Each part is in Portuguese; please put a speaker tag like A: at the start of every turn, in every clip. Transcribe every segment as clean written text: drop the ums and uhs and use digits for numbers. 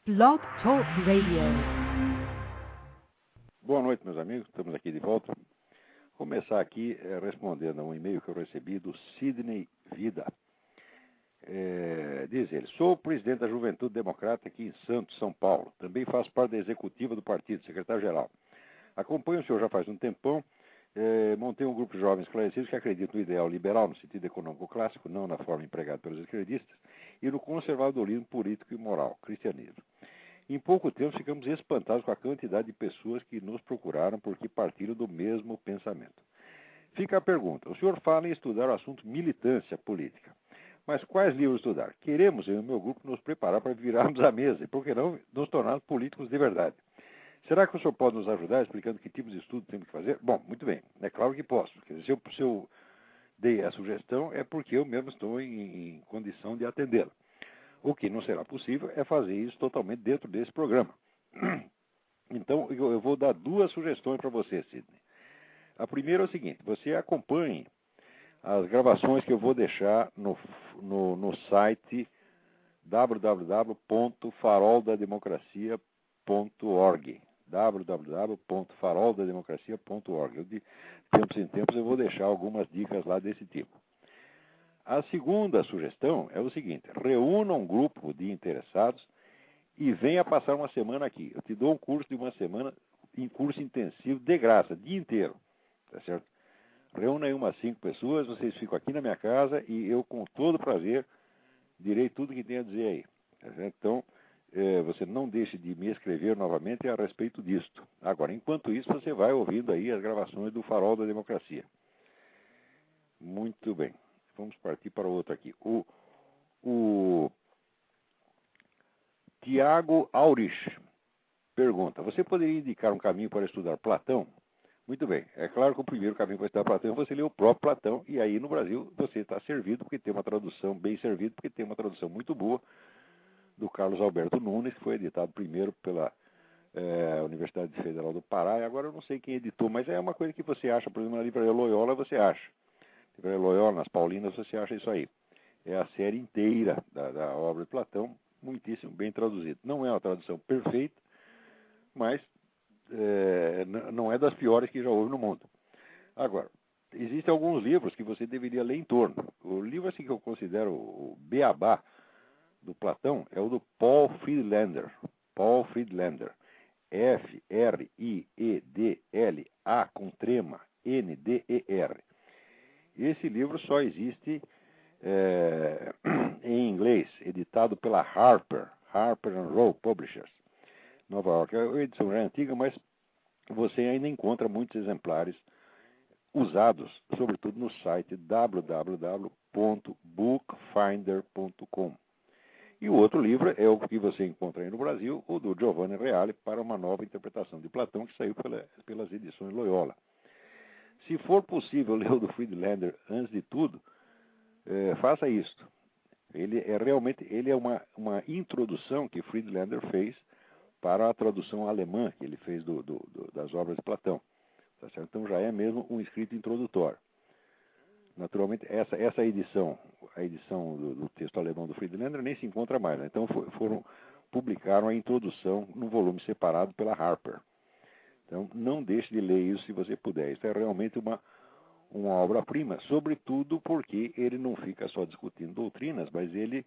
A: Blog Talk Radio.
B: Boa noite, meus amigos. Estamos aqui de volta. Vou começar aqui respondendo a um e-mail que eu recebi do Sidney Vida. Diz ele: sou o presidente da Juventude Democrata aqui em Santos, São Paulo. Também faço parte da executiva do partido, secretário-geral. Acompanho o senhor já faz um tempão. Montei um grupo de jovens esclarecidos que acreditam no ideal liberal, no sentido econômico clássico, não na forma empregada pelos esquerdistas, e no conservadorismo político e moral, cristianismo. Em pouco tempo ficamos espantados com a quantidade de pessoas que nos procuraram porque partilham do mesmo pensamento. Fica a pergunta: o senhor fala em estudar o assunto militância política. Mas quais livros estudar? Queremos, eu e o meu grupo, nos preparar para virarmos a mesa e, por que não, nos tornarmos políticos de verdade. Será que o senhor pode nos ajudar explicando que tipo de estudo temos que fazer? Bom, muito bem, é claro que posso. Quer dizer, se eu dei a sugestão é porque eu mesmo estou em condição de atendê-la. O que não será possível é fazer isso totalmente dentro desse programa. Então, eu vou dar duas sugestões para você, Sidney. A primeira é o seguinte: você acompanhe as gravações que eu vou deixar no site www.faroldademocracia.org www.faroldademocracia.org. De tempos em tempos eu vou deixar algumas dicas lá desse tipo. A segunda sugestão é o seguinte: reúna um grupo de interessados e venha passar uma semana aqui. Eu te dou um curso de uma semana, em curso intensivo, de graça, dia inteiro. Tá certo? Reúna aí umas 5 pessoas, vocês ficam aqui na minha casa e eu, com todo prazer, direi tudo que tem a dizer aí. Tá certo? Então, você não deixe de me escrever novamente a respeito disto. Agora, enquanto isso, você vai ouvindo aí as gravações do Farol da Democracia. Muito bem. Vamos partir para o outro aqui. O Tiago Aurich pergunta: você poderia indicar um caminho para estudar Platão? Muito bem. É claro que o primeiro caminho para estudar Platão é você ler o próprio Platão, e aí no Brasil você está servido, porque tem uma tradução, bem servido, porque tem uma tradução muito boa do Carlos Alberto Nunes, que foi editado primeiro pela Universidade Federal do Pará, e agora eu não sei quem editou, mas é uma coisa que você acha, por exemplo, na livraria Loyola você acha. Na livraria Loyola, nas Paulinas, você acha isso aí. É a série inteira da obra de Platão, muitíssimo bem traduzida. Não é uma tradução perfeita, mas não é das piores que já houve no mundo. Agora, existem alguns livros que você deveria ler em torno. O livro assim que eu considero o beabá do Platão é o do Paul Friedlander. Paul Friedlander. F-R-I-E-D-L-A com trema N-D-E-R. Esse livro só existe em inglês, editado pela Harper Row Publishers, Nova York. A edição é antiga, mas você ainda encontra muitos exemplares usados, sobretudo no site www.bookfinder.com. E o outro livro é o que você encontra aí no Brasil, o do Giovanni Reale, para uma nova interpretação de Platão, que saiu pelas edições Loyola. Se for possível ler o do Friedlander antes de tudo, faça isto. Ele é uma introdução que Friedlander fez para a tradução alemã que ele fez das obras de Platão. Tá certo? Então já é mesmo um escrito introdutório. Naturalmente, essa edição, a edição do texto alemão do Friedlander, nem se encontra mais. Né? Então publicaram a introdução num volume separado pela Harper. Então não deixe de ler isso se você puder. Isso é realmente uma obra-prima, sobretudo porque ele não fica só discutindo doutrinas, mas ele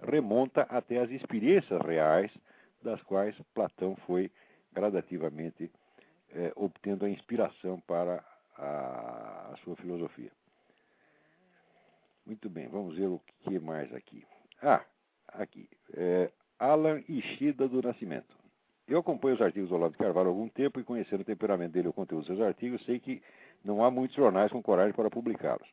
B: remonta até as experiências reais das quais Platão foi gradativamente obtendo a inspiração para a sua filosofia. Muito bem, vamos ver o que mais aqui. Aqui. Alan Ishida do Nascimento. Eu acompanho os artigos do Olavo de Carvalho há algum tempo e, conhecendo o temperamento dele e o conteúdo dos seus artigos, sei que não há muitos jornais com coragem para publicá-los.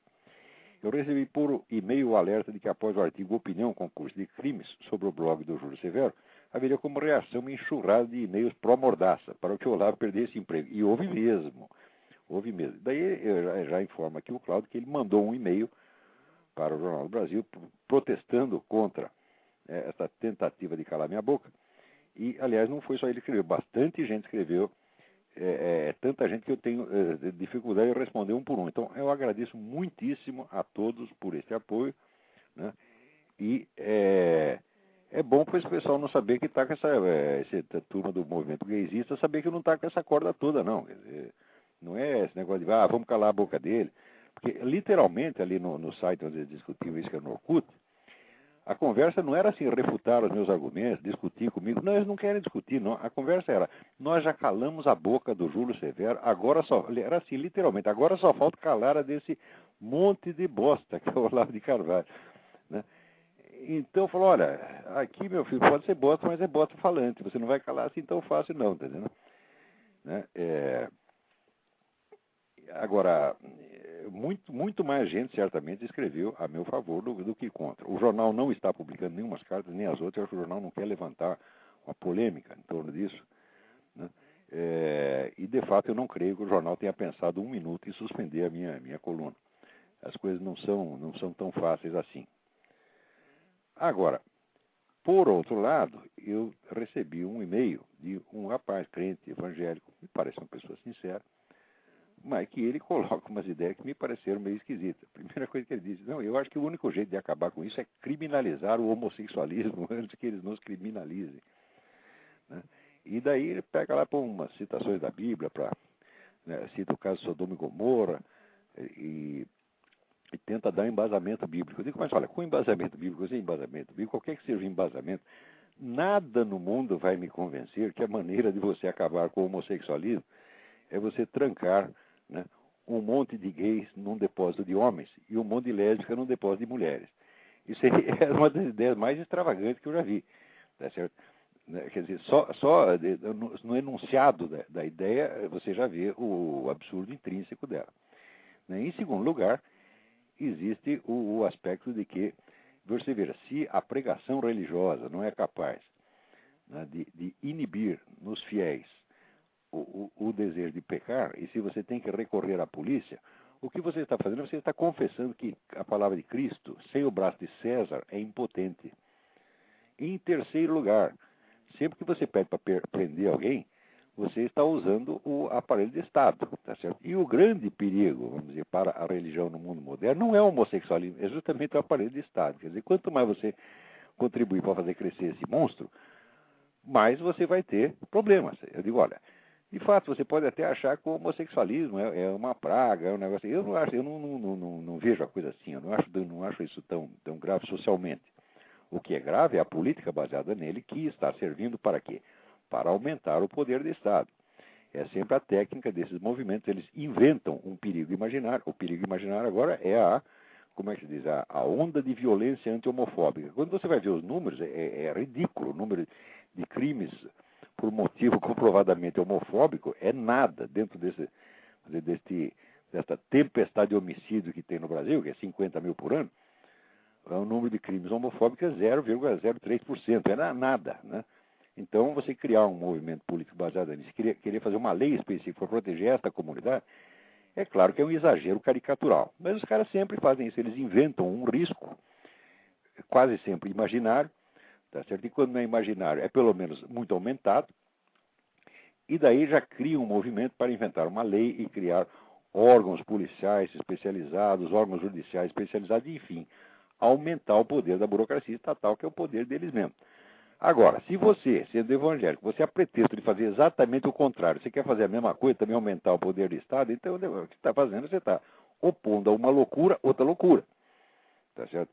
B: Eu recebi por e-mail o alerta de que, após o artigo Opinião Concurso de Crimes sobre o blog do Júlio Severo, haveria como reação uma enxurrada de e-mails pró-mordaça para que o Olavo perdesse emprego. E houve mesmo. Daí eu já informo aqui o Cláudio que ele mandou um e-mail para o Jornal do Brasil protestando contra essa tentativa de calar minha boca. E, aliás, não foi só ele que escreveu, bastante gente escreveu, tanta gente que eu tenho dificuldade de responder um por um. Então, eu agradeço muitíssimo a todos por esse apoio, né? E é bom para esse pessoal não saber que está com essa turma do movimento gaysista, saber que não está com essa corda toda, não. Quer dizer, não é esse negócio de, vamos calar a boca dele. Porque, literalmente, ali no site onde eles discutiam isso, que era no Orkut, a conversa não era assim, refutar os meus argumentos, discutir comigo. Não, eles não querem discutir, não. A conversa era, nós já calamos a boca do Júlio Severo, agora só, era assim, literalmente, agora só falta calar a desse monte de bosta que é o Olavo de Carvalho, né? Então, falou, olha, aqui, meu filho, pode ser bosta, mas é bosta falante, você não vai calar assim tão fácil não, tá entendendo? Né? Agora, muito mais gente certamente escreveu a meu favor do que contra. O jornal não está publicando nenhumas cartas, nem as outras. Eu acho que o jornal não quer levantar uma polêmica em torno disso, né? E, de fato, eu não creio que o jornal tenha pensado um minuto em suspender a minha coluna. As coisas não são tão fáceis assim. Agora, por outro lado, eu recebi um e-mail de um rapaz crente evangélico, me parece uma pessoa sincera, mas que ele coloca umas ideias que me pareceram meio esquisitas. A primeira coisa que ele disse, não, eu acho que o único jeito de acabar com isso é criminalizar o homossexualismo antes que eles nos criminalizem, né? E daí ele pega lá para umas citações da Bíblia, né, cita o caso de Sodoma e Gomorra, e tenta dar embasamento bíblico. Eu digo, mas olha, com embasamento bíblico, sem embasamento bíblico, qualquer que seja o embasamento, nada no mundo vai me convencer que a maneira de você acabar com o homossexualismo é você trancar, né, um monte de gays num depósito de homens e um monte de lésbicas num depósito de mulheres. Isso aí é uma das ideias mais extravagantes que eu já vi. Tá certo? Quer dizer, só no enunciado da ideia você já vê o absurdo intrínseco dela. Em segundo lugar, existe o aspecto de que, você veja, se a pregação religiosa não é capaz, né, de inibir nos fiéis o desejo de pecar, e se você tem que recorrer à polícia, o que você está fazendo? Você está confessando que a palavra de Cristo, sem o braço de César, é impotente. Em terceiro lugar, sempre que você pede para prender alguém, você está usando o aparelho de Estado, tá certo? E o grande perigo, vamos dizer, para a religião no mundo moderno não é o homossexualismo, é justamente o aparelho de Estado. Quer dizer, quanto mais você contribuir para fazer crescer esse monstro, mais você vai ter problemas. Eu digo, olha, de fato, você pode até achar que o homossexualismo é uma praga, é um negócio. Eu não acho, eu não vejo a coisa assim, eu não acho isso tão grave socialmente. O que é grave é a política baseada nele, que está servindo para quê? Para aumentar o poder do Estado. É sempre a técnica desses movimentos, eles inventam um perigo imaginário. O perigo imaginário agora é como é que se diz, a onda de violência anti-homofóbica. Quando você vai ver os números, é ridículo. O número de crimes por motivo comprovadamente homofóbico é nada dentro desta tempestade de homicídio que tem no Brasil, que é 50 mil por ano. O número de crimes homofóbicos é 0,03%, é nada, né? Então, você criar um movimento político baseado nisso, querer fazer uma lei específica para proteger esta comunidade, é claro que é um exagero caricatural. Mas os caras sempre fazem isso, eles inventam um risco, quase sempre imaginário, tá certo? E quando não é imaginário, é pelo menos muito aumentado, e daí já cria um movimento para inventar uma lei e criar órgãos policiais especializados, órgãos judiciais especializados, enfim, aumentar o poder da burocracia estatal, que é o poder deles mesmos. Agora, se você, sendo evangélico, você a pretexto de fazer exatamente o contrário, você quer fazer a mesma coisa, também aumentar o poder do Estado, então o que você está fazendo, você está opondo a uma loucura, outra loucura. Tá certo?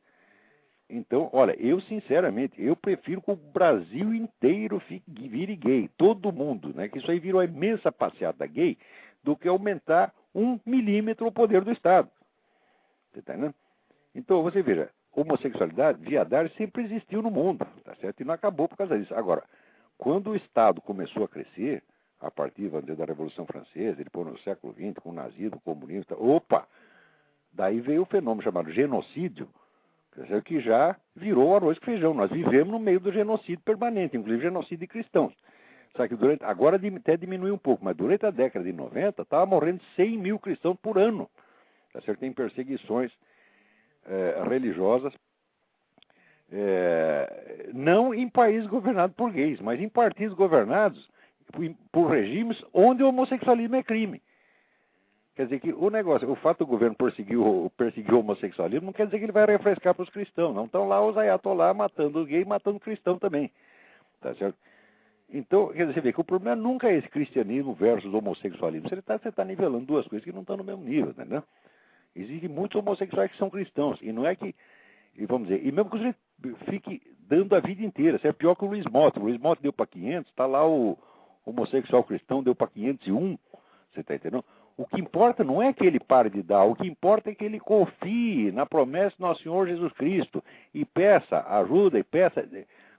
B: Então, olha, eu sinceramente, eu prefiro que o Brasil inteiro vire gay, todo mundo, né? Que isso aí virou uma imensa passeata gay, do que aumentar 1 milímetro o poder do Estado. Você está entendendo? Então, você veja, homossexualidade, viadagem sempre existiu no mundo, tá certo? E não acabou por causa disso. Agora, quando o Estado começou a crescer, a partir, vamos dizer, da Revolução Francesa, depois no século XX, com o nazismo, o comunismo, opa! Daí veio o fenômeno chamado genocídio, que já virou arroz com feijão. Nós vivemos no meio do genocídio permanente, inclusive genocídio de cristãos. Sabe que agora até diminuiu um pouco, mas durante a década de 90, estava morrendo 100 mil cristãos por ano. Tá certo? Tem perseguições religiosas, não em países governados por gays, mas em partidos governados por regimes onde o homossexualismo é crime. Quer dizer que o fato do governo perseguir o homossexualismo não quer dizer que ele vai refrescar para os cristãos. Não estão lá os ayatolá matando gay, matando cristão também. Tá certo? Então, quer dizer, você vê que o problema nunca é esse cristianismo versus homossexualismo. Você tá nivelando duas coisas que não estão no mesmo nível, entendeu? Existem muitos homossexuais que são cristãos. E não é que, e vamos dizer, e mesmo que você fique dando a vida inteira. Você é pior que o Luiz Mota. O Luiz Mota deu para 500, está lá o homossexual cristão deu para 501. Você está entendendo? O que importa não é que ele pare de dar, o que importa é que ele confie na promessa do nosso Senhor Jesus Cristo e peça ajuda e peça,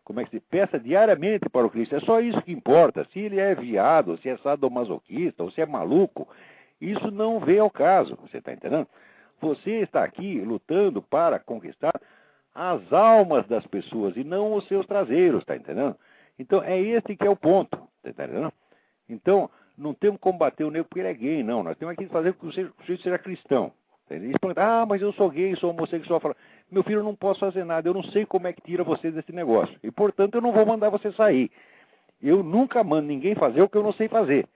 B: como é que se peça diariamente para o Cristo. É só isso que importa. Se ele é viado, se é sadomasoquista ou se é maluco, isso não vem ao caso. Você está entendendo? Você está aqui lutando para conquistar as almas das pessoas e não os seus traseiros, está entendendo? Então é esse que é o ponto, está entendendo? Então, não temos que combater o negro porque ele é gay, não. Nós temos que fazer com que o sujeito seja cristão. Eles perguntam, mas eu sou gay, sou homossexual. Falo, meu filho, eu não posso fazer nada, eu não sei como é que tira você desse negócio. E, portanto, eu não vou mandar você sair. Eu nunca mando ninguém fazer o que eu não sei fazer.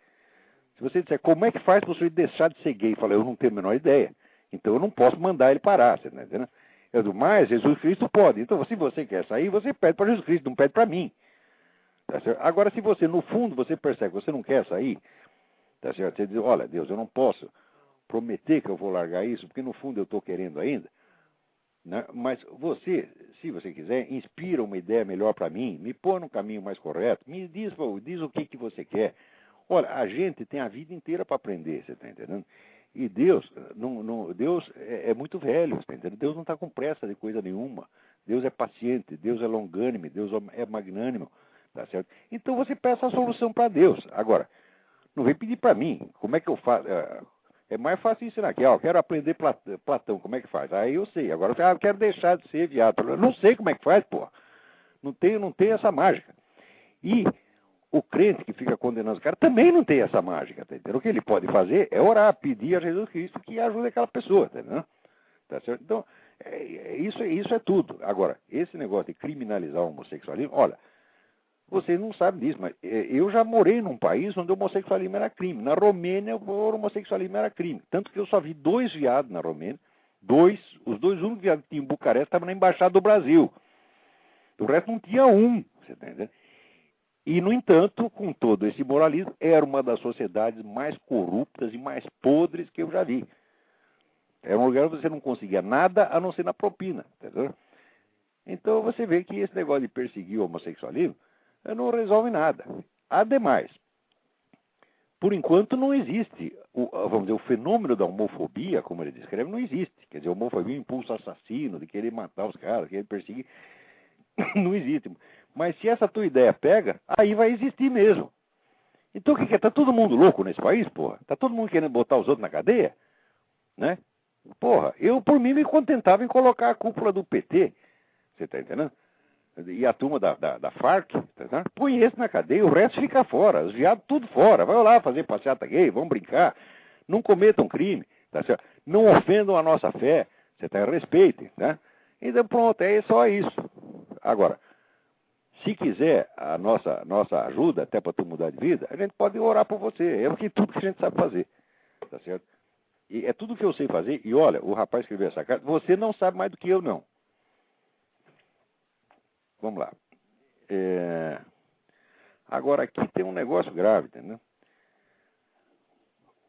B: Se você disser, como é que faz para o sujeito deixar de ser gay? Fala, eu não tenho a menor ideia. Então, eu não posso mandar ele parar, você está entendendo? Eu digo, mas Jesus Cristo pode. Então, se você quer sair, você pede para Jesus Cristo, não pede para mim. Tá certo? Agora, se você, no fundo, você percebe que você não quer sair, tá certo? Você diz, olha, Deus, eu não posso prometer que eu vou largar isso, porque no fundo eu estou querendo ainda. Né? Mas você, se você quiser, inspira uma ideia melhor para mim, me põe no caminho mais correto, me diz o que você quer. Olha, a gente tem a vida inteira para aprender, você está entendendo? E Deus, Deus é muito velho, você está entendendo? Deus não está com pressa de coisa nenhuma. Deus é paciente, Deus é longânime, Deus é magnânimo, tá certo? Então você peça a solução para Deus. Agora, não vem pedir para mim, como é que eu faço? É mais fácil ensinar aqui, eu quero aprender Platão, como é que faz? Aí eu sei, agora eu quero deixar de ser viado. Eu não sei como é que faz, pô. Não tem essa mágica. E o crente que fica condenando os caras também não tem essa mágica, tá entendendo? O que ele pode fazer é orar, pedir a Jesus Cristo que ajude aquela pessoa, tá entendendo? Tá certo? Então, isso é tudo. Agora, esse negócio de criminalizar o homossexualismo, olha, vocês não sabem disso, mas eu já morei num país onde o homossexualismo era crime. Na Romênia, o homossexualismo era crime. Tanto que eu só vi 2 viados na Romênia. Os 2 únicos viados que tinha em Bucareste estavam na Embaixada do Brasil. O resto não tinha um, você tá entendendo? E, no entanto, com todo esse moralismo, era uma das sociedades mais corruptas e mais podres que eu já vi. Era um lugar onde você não conseguia nada a não ser na propina, entendeu? Então você vê que esse negócio de perseguir o homossexualismo não resolve nada. Ademais, por enquanto não existe, vamos dizer, o fenômeno da homofobia, como ele descreve, não existe. Quer dizer, a homofobia é um impulso assassino, de querer matar os caras, querer perseguir, não existe. Mas se essa tua ideia pega, aí vai existir mesmo. Então o que é? Tá todo mundo louco nesse país, porra? Tá todo mundo querendo botar os outros na cadeia? Né? Porra, eu por mim me contentava em colocar a cúpula do PT, você tá entendendo? E a turma da Farc, tá? Põe esse na cadeia, o resto fica fora, os viados tudo fora, vai lá fazer passeata gay, vão brincar, não cometam crime, tá certo? Não ofendam a nossa fé, você tá? Respeitem, tá? Então pronto, é só isso. Agora, se quiser a nossa ajuda até para tu mudar de vida, a gente pode orar por você, tudo que a gente sabe fazer, tá certo? E é tudo que eu sei fazer, e olha, o rapaz escreveu essa carta, você não sabe mais do que eu não. Vamos lá. Agora aqui tem um negócio grave, entendeu?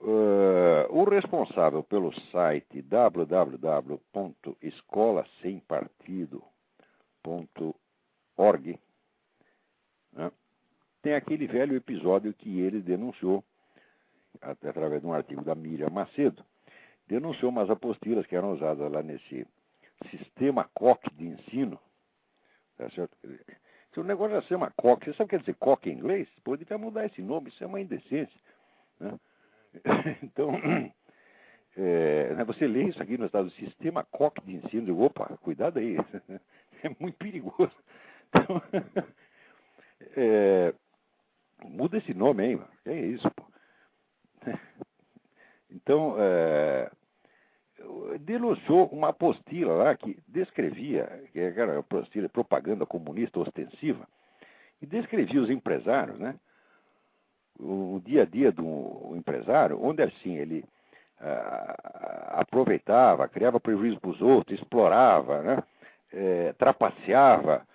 B: O responsável pelo site www.escolasempartido.org, né, tem aquele velho episódio que ele denunciou, através de um artigo da Miriam Macedo, denunciou umas apostilas que eram usadas lá nesse sistema COC de ensino. Tá certo? Se o negócio já se chama COC, você sabe o que quer dizer COC em inglês? Poderia mudar esse nome, isso é uma indecência. Né? Então, você lê isso aqui no estado do sistema COC de ensino, digo, opa, cuidado aí, é muito perigoso. Então, muda esse nome aí, mano. Que é isso, pô. Então, denunciou uma apostila lá que descrevia, que era uma apostila de propaganda comunista ostensiva, e descrevia os empresários, né? O dia a dia do empresário, onde assim ele aproveitava, criava prejuízo para os outros, explorava, né? Trapaceava,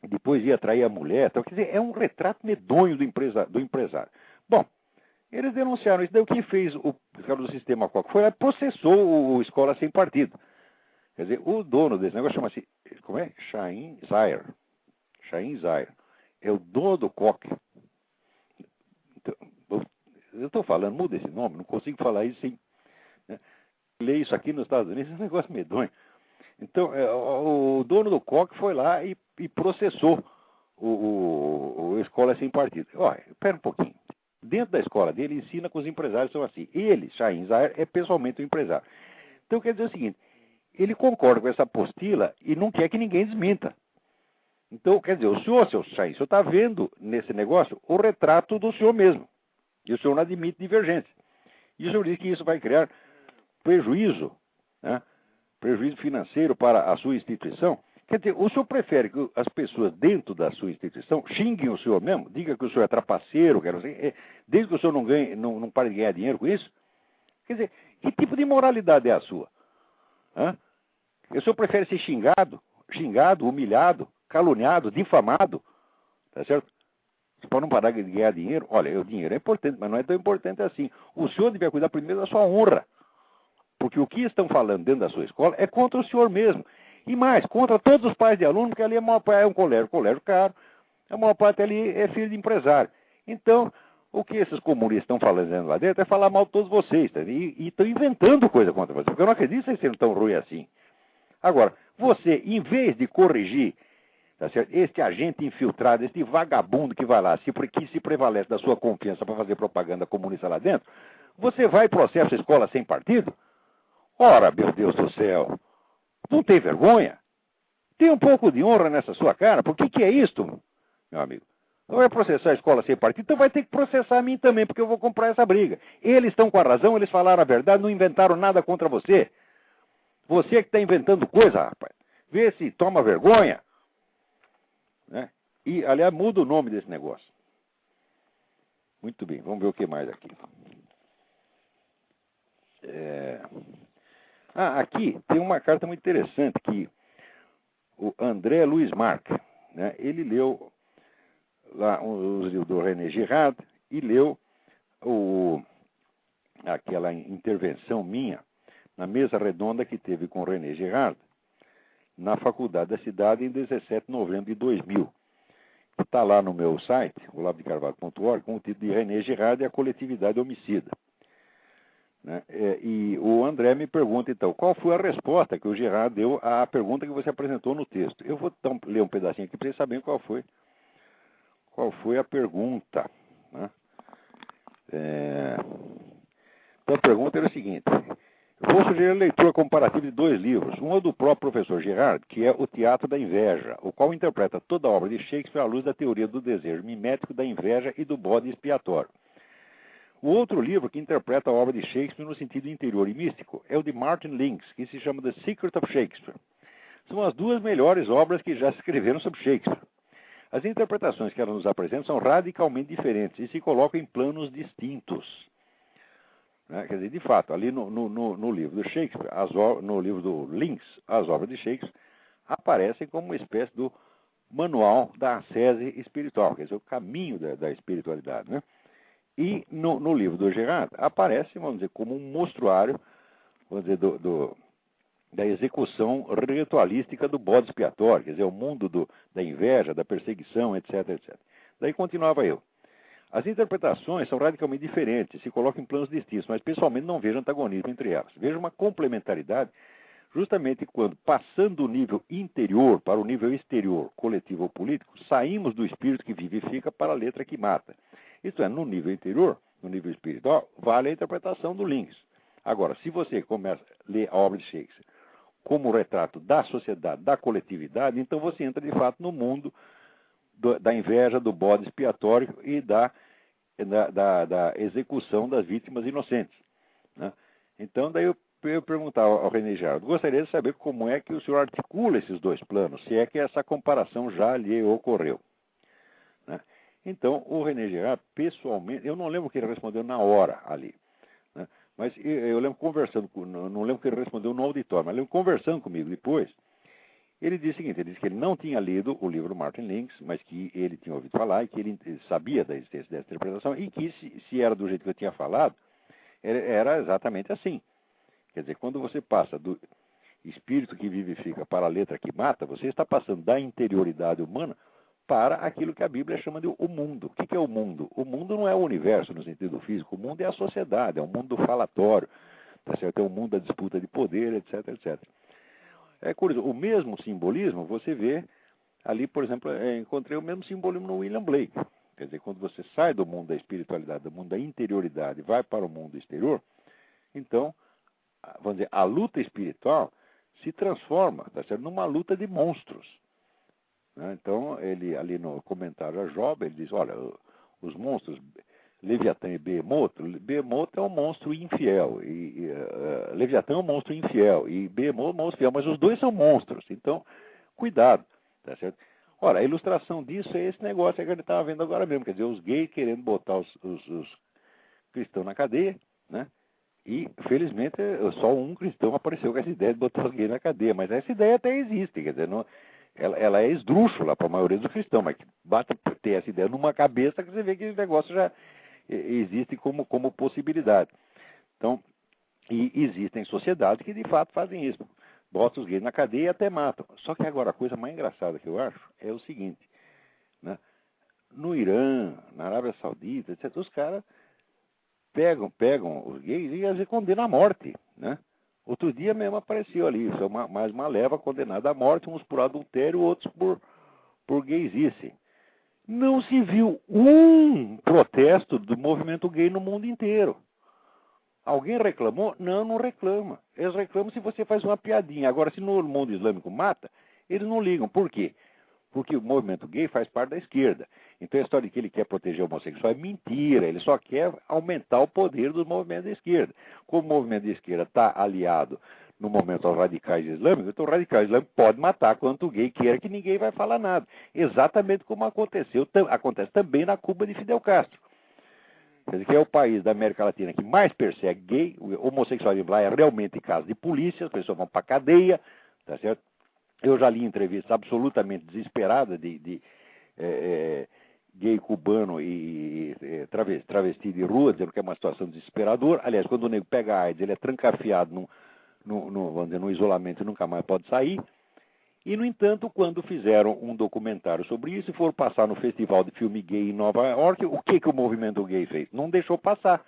B: depois ia atrair a mulher. Então, quer dizer, é um retrato medonho do empresário. Bom, eles denunciaram isso. Daí o que fez o cara do sistema Coca? Foi lá e processou o Escola Sem Partido. Quer dizer, o dono desse negócio chama-se, como é? Chaim Zayer. Chaim Zayer. É o dono do Coque. Então, eu estou falando, muda esse nome, não consigo falar isso sem... Né? Ler isso aqui nos Estados Unidos é um negócio medonho. Então, o dono do Coque foi lá e processou o Escola Sem Partido. Olha, espera um pouquinho. Dentro da escola dele, ensina que os empresários são assim. Ele, Chaim Zayer, é pessoalmente um empresário. Então, quer dizer o seguinte, ele concorda com essa apostila e não quer que ninguém desminta. Então, quer dizer, o senhor, seu Chaim, o senhor está vendo nesse negócio o retrato do senhor mesmo. E o senhor não admite divergência. E o senhor diz que isso vai criar prejuízo, né? Prejuízo financeiro para a sua instituição. Quer dizer, o senhor prefere que as pessoas dentro da sua instituição xinguem o senhor mesmo? Diga que o senhor é trapaceiro, desde que o senhor não ganhe, não pare de ganhar dinheiro com isso? Quer dizer, que tipo de moralidade é a sua? Hã? O senhor prefere ser xingado, humilhado, caluniado, difamado, tá certo? Para não parar de ganhar dinheiro, olha, o dinheiro é importante, mas não é tão importante assim. O senhor deve cuidar primeiro da sua honra. Porque o que estão falando dentro da sua escola é contra o senhor mesmo. E mais, contra todos os pais de aluno, porque ali a maior parte é um colégio caro, a maior parte ali é filho de empresário. Então, o que esses comunistas estão falando lá dentro é falar mal de todos vocês, tá? E estão inventando coisa contra vocês, porque eu não acredito que vocês sendo tão ruim assim. Agora, você, em vez de corrigir, tá certo? Este agente infiltrado, este vagabundo que vai lá, que se prevalece da sua confiança para fazer propaganda comunista lá dentro, você vai e processa a Escola Sem Partido? Ora, meu Deus do céu, não tem vergonha? Tem um pouco de honra nessa sua cara? Por que é isto, meu amigo? Não vai processar a Escola Sem Partido, então vai ter que processar a mim também, porque eu vou comprar essa briga. Eles estão com a razão, eles falaram a verdade, não inventaram nada contra você. Você que está inventando coisa, rapaz. Vê se toma vergonha. Né? E, aliás, muda o nome desse negócio. Muito bem, vamos ver o que mais aqui. Aqui tem uma carta muito interessante que o André Luiz Marc, né, ele leu lá os livros do René Girard e leu aquela intervenção minha na mesa redonda que teve com o René Girard na Faculdade da Cidade em 17 de novembro de 2000. Está lá no meu site, olavodecarvalho.org, com o título de René Girard e a coletividade homicida. Né? E o André me pergunta, então, qual foi a resposta que o Girard deu à pergunta que você apresentou no texto. Eu vou ler um pedacinho aqui para vocês saberem qual foi a pergunta. Né? Então, a pergunta era o seguinte: vou sugerir a leitura comparativa de 2 livros. Um é do próprio professor Girard, que é O Teatro da Inveja, o qual interpreta toda a obra de Shakespeare à luz da teoria do desejo mimético, da inveja e do bode expiatório. O outro livro que interpreta a obra de Shakespeare no sentido interior e místico é o de Martin Lynx, que se chama The Secret of Shakespeare. São as 2 melhores obras que já se escreveram sobre Shakespeare. As interpretações que ela nos apresenta são radicalmente diferentes e se colocam em planos distintos. Né? Quer dizer, de fato, ali no livro do Shakespeare, no livro do Lynx, as obras de Shakespeare aparecem como uma espécie do manual da ascese espiritual, quer dizer, o caminho da espiritualidade, né? E no livro do Girard aparece, vamos dizer, como um mostruário, vamos dizer, da execução ritualística do bode expiatório, quer dizer, o mundo da inveja, da perseguição, etc, etc. Daí continuava eu. As interpretações são radicalmente diferentes, se colocam em planos distintos, mas pessoalmente não vejo antagonismo entre elas. Vejo uma complementaridade justamente quando, passando do nível interior para o nível exterior, coletivo ou político, saímos do espírito que vivifica para a letra que mata. Isto é, no nível interior, no nível espiritual, vale a interpretação do Lynx. Agora, se você começa a ler a obra de Shakespeare como retrato da sociedade, da coletividade, então você entra de fato no mundo da inveja, do bode expiatório e da execução das vítimas inocentes. Né? Então, daí eu perguntava ao René Girard, gostaria de saber como é que o senhor articula esses 2 planos, se é que essa comparação já lhe ocorreu. Né? Então, o René Girard, pessoalmente, eu não lembro o que ele respondeu na hora ali, né? Mas eu lembro conversando, não lembro que ele respondeu no auditório, mas lembro conversando comigo depois. Ele disse o seguinte, ele disse que ele não tinha lido o livro do Martin Links, mas que ele tinha ouvido falar e que ele sabia da existência dessa interpretação e que se era do jeito que eu tinha falado, era exatamente assim. Quer dizer, quando você passa do espírito que vivifica para a letra que mata, você está passando da interioridade humana para aquilo que a Bíblia chama de o mundo. O que é o mundo? O mundo não é o universo no sentido físico, o mundo é a sociedade, é o mundo do falatório, tá certo? É o mundo da disputa de poder, etc, etc. É curioso, o mesmo simbolismo você vê ali, por exemplo, encontrei o mesmo simbolismo no William Blake. Quer dizer, quando você sai do mundo da espiritualidade, do mundo da interioridade, vai para o mundo exterior, então, vamos dizer, a luta espiritual se transforma, tá certo? Numa luta de monstros. Né? Então, ele ali no comentário a Job, ele diz, olha, os monstros, Leviatã e Behemoth é um monstro infiel, Leviatã é um monstro infiel, e Behemoth é um monstro fiel, mas os dois são monstros, então, cuidado, tá certo? Ora, a ilustração disso é esse negócio que a gente estava vendo agora mesmo, quer dizer, os gays querendo botar os cristãos na cadeia, né? E, felizmente, só um cristão apareceu com essa ideia de botar os gays na cadeia, mas essa ideia até existe, quer dizer, não, ela é esdrúxula para a maioria dos cristãos, mas basta ter essa ideia numa cabeça que você vê que esse negócio já existe como possibilidade. Então, e existem sociedades que de fato fazem isso. Botam os gays na cadeia e até matam. Só que agora a coisa mais engraçada que eu acho é o seguinte, né? No Irã, na Arábia Saudita, etc., os caras pegam os gays e às vezes condenam à morte, né? Outro dia mesmo apareceu ali, mais uma leva condenada à morte, uns por adultério, outros por gaysice. Não se viu um protesto do movimento gay no mundo inteiro. Alguém reclamou? Não, não reclama. Eles reclamam se você faz uma piadinha. Agora, se no mundo islâmico mata, eles não ligam. Por quê? Porque o movimento gay faz parte da esquerda. Então a história de que ele quer proteger o homossexual é mentira. Ele só quer aumentar o poder dos movimentos da esquerda. Como o movimento da esquerda está aliado no momento aos radicais islâmicos, então o radical islâmico pode matar quanto o gay queira que ninguém vai falar nada. Exatamente como acontece também na Cuba de Fidel Castro. Quer dizer, que é o país da América Latina que mais persegue gay, o homossexualismo lá é realmente caso de polícia, as pessoas vão para cadeia, tá certo? Eu já li entrevistas absolutamente desesperadas de gay cubano e travesti de rua, dizendo que é uma situação desesperadora. Aliás, quando o nego pega AIDS, ele é trancafiado vamos dizer, no isolamento e nunca mais pode sair. E, no entanto, quando fizeram um documentário sobre isso e foram passar no Festival de Filme Gay em Nova York, o que o movimento gay fez? Não deixou passar.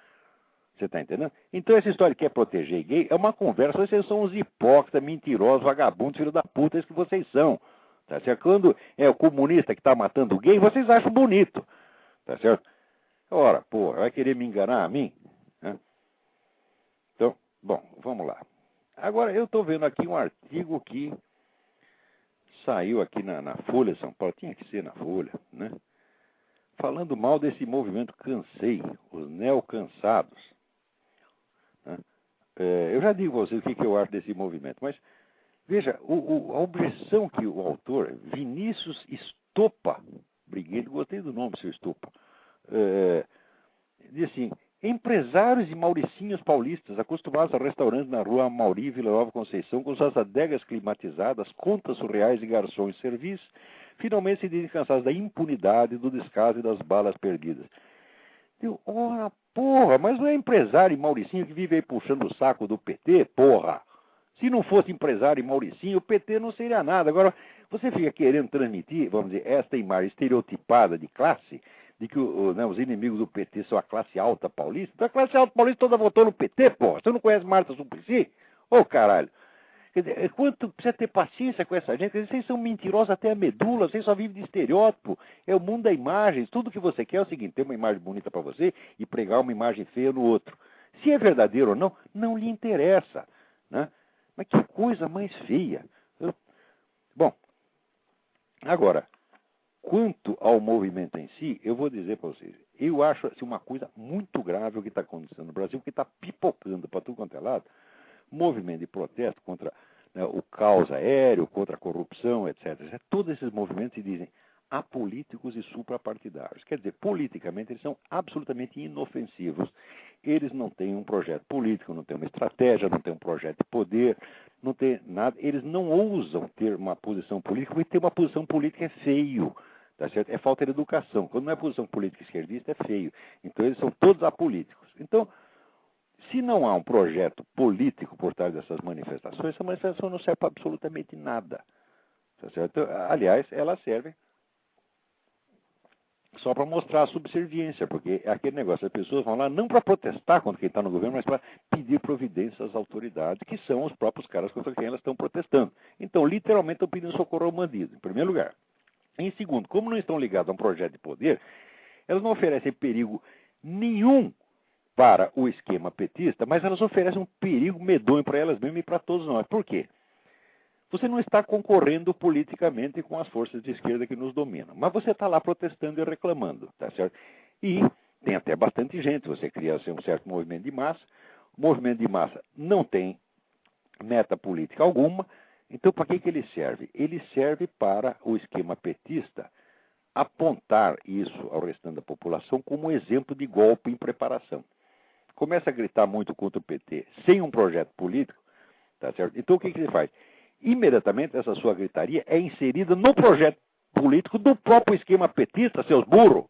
B: Você está entendendo? Então, essa história que quer proteger gay é uma conversa. Vocês são uns hipócritas, mentirosos, vagabundos, filhos da puta, que vocês são. Tá certo? Quando é o comunista que está matando o gay, vocês acham bonito. Tá certo? Ora, porra, vai querer me enganar a mim? Né? Então, bom, vamos lá. Agora, eu estou vendo aqui um artigo que saiu aqui na Folha São Paulo, tinha que ser na Folha, né? Falando mal desse movimento Cansei, os neocansados. Né? Eu já digo a vocês o que eu acho desse movimento, mas veja, a objeção que o autor, Vinícius Estopa, Brigueiro, gostei do nome, seu Estopa, diz assim: empresários e mauricinhos paulistas acostumados a restaurantes na rua Amauri, Vila Nova Conceição, com suas adegas climatizadas, contas surreais de garçons e serviços, finalmente se dizem cansados da impunidade, do descaso e das balas perdidas. Eu, ora, porra, mas não é empresário e mauricinho que vive aí puxando o saco do PT, porra? Se não fosse empresário e mauricinho, o PT não seria nada. Agora, você fica querendo transmitir, vamos dizer, esta imagem estereotipada de classe, de que os inimigos do PT são a classe alta paulista. Então a classe alta paulista toda votou no PT, porra. Você não conhece Marta Suplicy? Ô, caralho. Quer dizer, quanto precisa ter paciência com essa gente? Quer dizer, vocês são mentirosos até a medula, vocês só vivem de estereótipo. É o mundo da imagem. Tudo que você quer é o seguinte: ter uma imagem bonita para você e pregar uma imagem feia no outro. Se é verdadeiro ou não, não lhe interessa. Né? Mas que coisa mais feia. Bom, agora, quanto ao movimento em si, eu vou dizer para vocês, eu acho assim, uma coisa muito grave o que está acontecendo no Brasil, que está pipocando para tudo quanto é lado, movimento de protesto contra, né, o caos aéreo, contra a corrupção, etc. Todos esses movimentos se dizem apolíticos e suprapartidários. Quer dizer, politicamente eles são absolutamente inofensivos. Eles não têm um projeto político, não têm uma estratégia, não têm um projeto de poder, não têm nada. Eles não ousam ter uma posição política, porque ter uma posição política é feio. Tá certo? É falta de educação. Quando não é posição política esquerdista, é feio. Então eles são todos apolíticos. Então, se não há um projeto político por trás dessas manifestações, essa manifestação não serve para absolutamente nada. Tá certo? Aliás, elas servem só para mostrar a subserviência, porque é aquele negócio, as pessoas vão lá não para protestar contra quem está no governo, mas para pedir providência às autoridades, que são os próprios caras contra quem elas estão protestando. Então, literalmente, estão pedindo socorro ao bandido, em primeiro lugar. Em segundo, como não estão ligados a um projeto de poder, elas não oferecem perigo nenhum para o esquema petista, mas elas oferecem um perigo medonho para elas mesmas e para todos nós. Por quê? Você não está concorrendo politicamente com as forças de esquerda que nos dominam, mas você está lá protestando e reclamando, tá certo? E tem até bastante gente, você cria assim, um certo movimento de massa. O movimento de massa não tem meta política alguma, então para que ele serve? Ele serve para o esquema petista apontar isso ao restante da população como exemplo de golpe em preparação. Começa a gritar muito contra o PT sem um projeto político, tá certo? Então o que ele faz? Imediatamente essa sua gritaria é inserida no projeto político do próprio esquema petista, seus burros.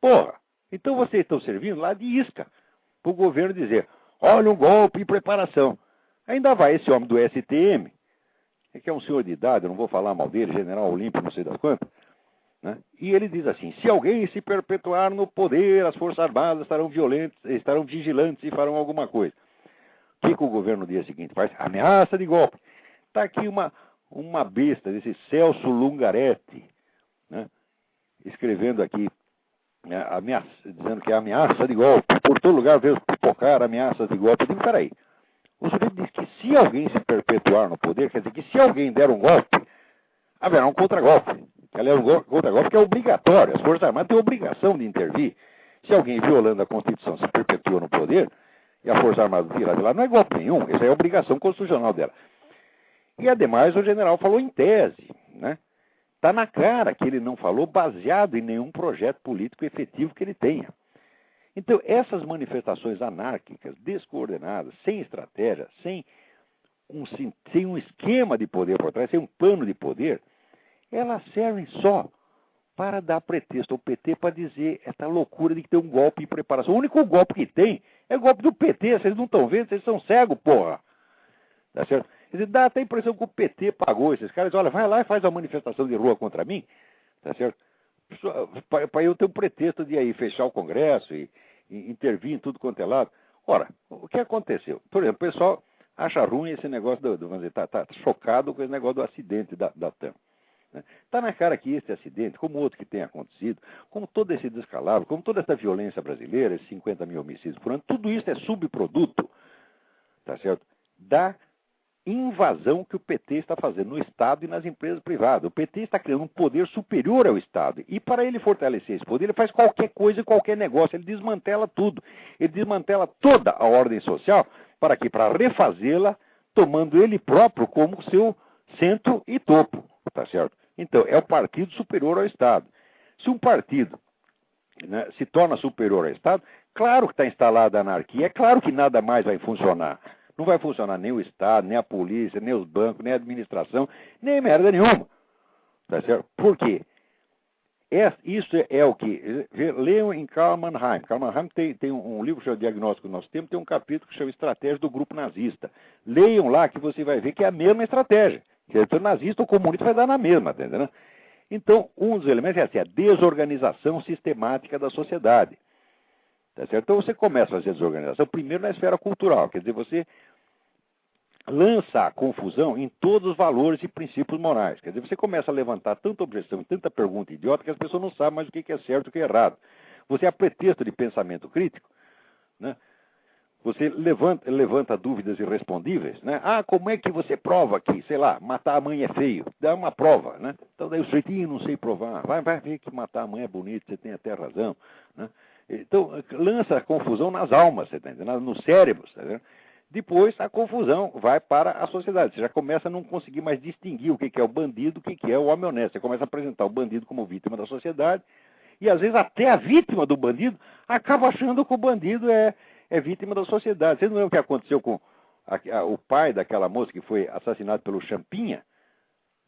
B: Porra, então vocês estão servindo lá de isca para o governo dizer, olha um golpe em preparação. Ainda vai esse homem do STM, que é um senhor de idade, eu não vou falar mal dele, general Olímpio, não sei das quantas, né? E ele diz assim, se alguém se perpetuar no poder, as Forças Armadas estarão vigilantes e farão alguma coisa. O que o governo no dia seguinte faz? Ameaça de golpe. Está aqui uma besta desse Celso Lungaretti, né, escrevendo aqui, dizendo que é ameaça de golpe. Por todo lugar veio pipocar ameaças de golpe. Eu digo, peraí, o sujeito diz que se alguém se perpetuar no poder, quer dizer que se alguém der um golpe, haverá um contragolpe. Aliás, um contragolpe que é obrigatório. As Forças Armadas têm obrigação de intervir. Se alguém violando a Constituição se perpetua no poder, e a Força Armada tirar de lá, não é golpe nenhum. Essa é a obrigação constitucional dela. E, ademais, o general falou em tese, né? Está na cara que ele não falou baseado em nenhum projeto político efetivo que ele tenha. Então, essas manifestações anárquicas, descoordenadas, sem estratégia, sem um esquema de poder por trás, sem um plano de poder, elas servem só para dar pretexto ao PT para dizer essa loucura de que tem um golpe em preparação. O único golpe que tem é o golpe do PT. Vocês não estão vendo? Vocês são cegos, porra. Tá certo? Quer dizer, dá até a impressão que o PT pagou esses caras. Olha, vai lá e faz uma manifestação de rua contra mim, tá certo? Para eu ter um pretexto de aí fechar o Congresso e intervir em tudo quanto é lado. Ora, o que aconteceu? Por exemplo, o pessoal acha ruim esse negócio vamos dizer, tá chocado com esse negócio do acidente da TAM. Está na cara que esse acidente, como outro que tem acontecido, como todo esse descalabro, como toda essa violência brasileira, esses 50 mil homicídios por ano, tudo isso é subproduto, tá certo? Da invasão que o PT está fazendo no Estado e nas empresas privadas. O PT está criando um poder superior ao Estado. E para ele fortalecer esse poder, ele faz qualquer coisa e qualquer negócio. Ele desmantela tudo. Ele desmantela toda a ordem social. Para quê? Para refazê-la, tomando ele próprio como seu centro e topo. Tá certo? Então, é o partido superior ao Estado. Se um partido, né, se torna superior ao Estado, claro que está instalada a anarquia, é claro que nada mais vai funcionar. Não vai funcionar nem o Estado, nem a polícia, nem os bancos, nem a administração, nem merda nenhuma. Tá certo? Por quê? Isso é o que... Leiam em Karl Mannheim. Karl Mannheim tem um livro que chama Diagnóstico do Nosso Tempo, tem um capítulo que chama Estratégia do Grupo Nazista. Leiam lá que você vai ver que é a mesma estratégia. Que o nazista ou comunista vai dar na mesma, tá entendendo? Então, um dos elementos é assim, a desorganização sistemática da sociedade. Tá certo? Então você começa a fazer desorganização primeiro na esfera cultural, quer dizer, você lança a confusão em todos os valores e princípios morais. Quer dizer, você começa a levantar tanta objeção, tanta pergunta idiota que as pessoas não sabem mais o que é certo e o que é errado. Você, a pretexto de pensamento crítico, né? Você levanta dúvidas irrespondíveis, né? Ah, como é que você prova que, sei lá, matar a mãe é feio? Dá uma prova, né? Então daí o sujeito, não sei provar. Vai ver que matar a mãe é bonito, você tem até razão, né? Então, lança a confusão nas almas, tá entendendo? Nos cérebros, tá entendendo? depois a confusão vai para a sociedade. Você já começa a não conseguir mais distinguir o que é o bandido, o que é o homem honesto. Você começa a apresentar o bandido como vítima da sociedade, e às vezes até a vítima do bandido acaba achando que o bandido é vítima da sociedade. Vocês não lembram o que aconteceu com o pai daquela moça que foi assassinado pelo Champinha?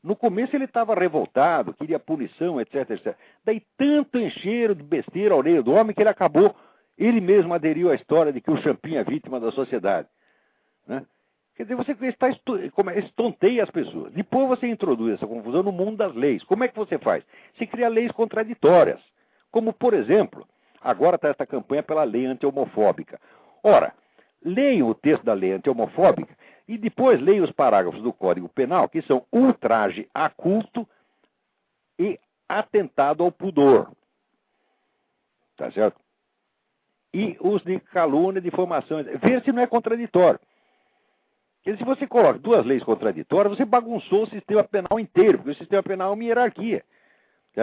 B: No começo ele estava revoltado, queria punição, etc, etc. Daí tanto encheram de besteira a orelha do homem que ele mesmo aderiu à história de que o Champinha é vítima da sociedade. Né? Quer dizer, você estonteia as pessoas. Depois você introduz essa confusão no mundo das leis. Como é que você faz? Você cria leis contraditórias. Como, por exemplo, agora está esta campanha pela lei anti-homofóbica. Ora, leiam o texto da lei anti-homofóbica e depois leiam os parágrafos do Código Penal, que são ultraje a culto e atentado ao pudor. Tá certo? E os de calúnia, difamação. Ver se não é contraditório. Porque se você coloca duas leis contraditórias, você bagunçou o sistema penal inteiro, porque o sistema penal é uma hierarquia.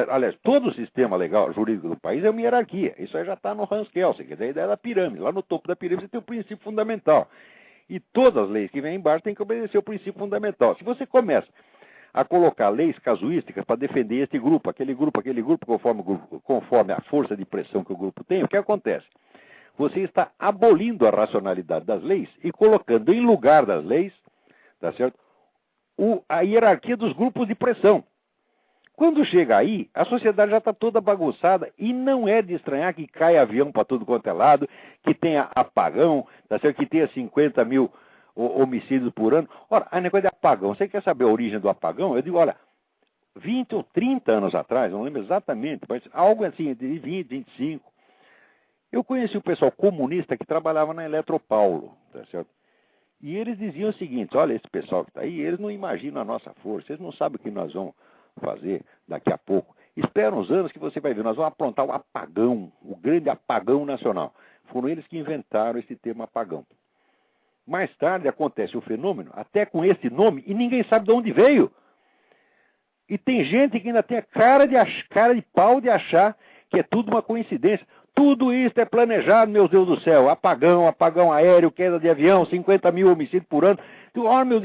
B: Aliás, todo o sistema legal jurídico do país é uma hierarquia. Isso aí já está no Hans Kelsen, que é a ideia da pirâmide. Lá no topo da pirâmide você tem o princípio fundamental. E todas as leis que vêm embaixo têm que obedecer o princípio fundamental. Se você começa a colocar leis casuísticas para defender este grupo, aquele grupo, conforme a força de pressão que o grupo tem, o que acontece? Você está abolindo a racionalidade das leis e colocando em lugar das leis, tá certo? A hierarquia dos grupos de pressão. Quando chega aí, a sociedade já está toda bagunçada e não é de estranhar que caia avião para tudo quanto é lado, que tenha apagão, tá certo? Que tenha 50 mil homicídios por ano. Ora, a negócio de apagão, você quer saber a origem do apagão? Eu digo, olha, 20 ou 30 anos atrás, não lembro exatamente, mas algo assim, de 20, 25, eu conheci um pessoal comunista que trabalhava na Eletropaulo, tá certo? E eles diziam o seguinte, olha, esse pessoal que está aí, eles não imaginam a nossa força, eles não sabem o que nós vamos fazer daqui a pouco. Espera uns anos que você vai ver, nós vamos aprontar o apagão, o grande apagão nacional. Foram eles que inventaram esse termo apagão. Mais tarde acontece o fenômeno, até com esse nome, e ninguém sabe de onde veio. E tem gente que ainda tem a cara de pau de achar que é tudo uma coincidência. Tudo isso é planejado, meu Deus do céu. Apagão aéreo, queda de avião, 50 mil homicídios por ano.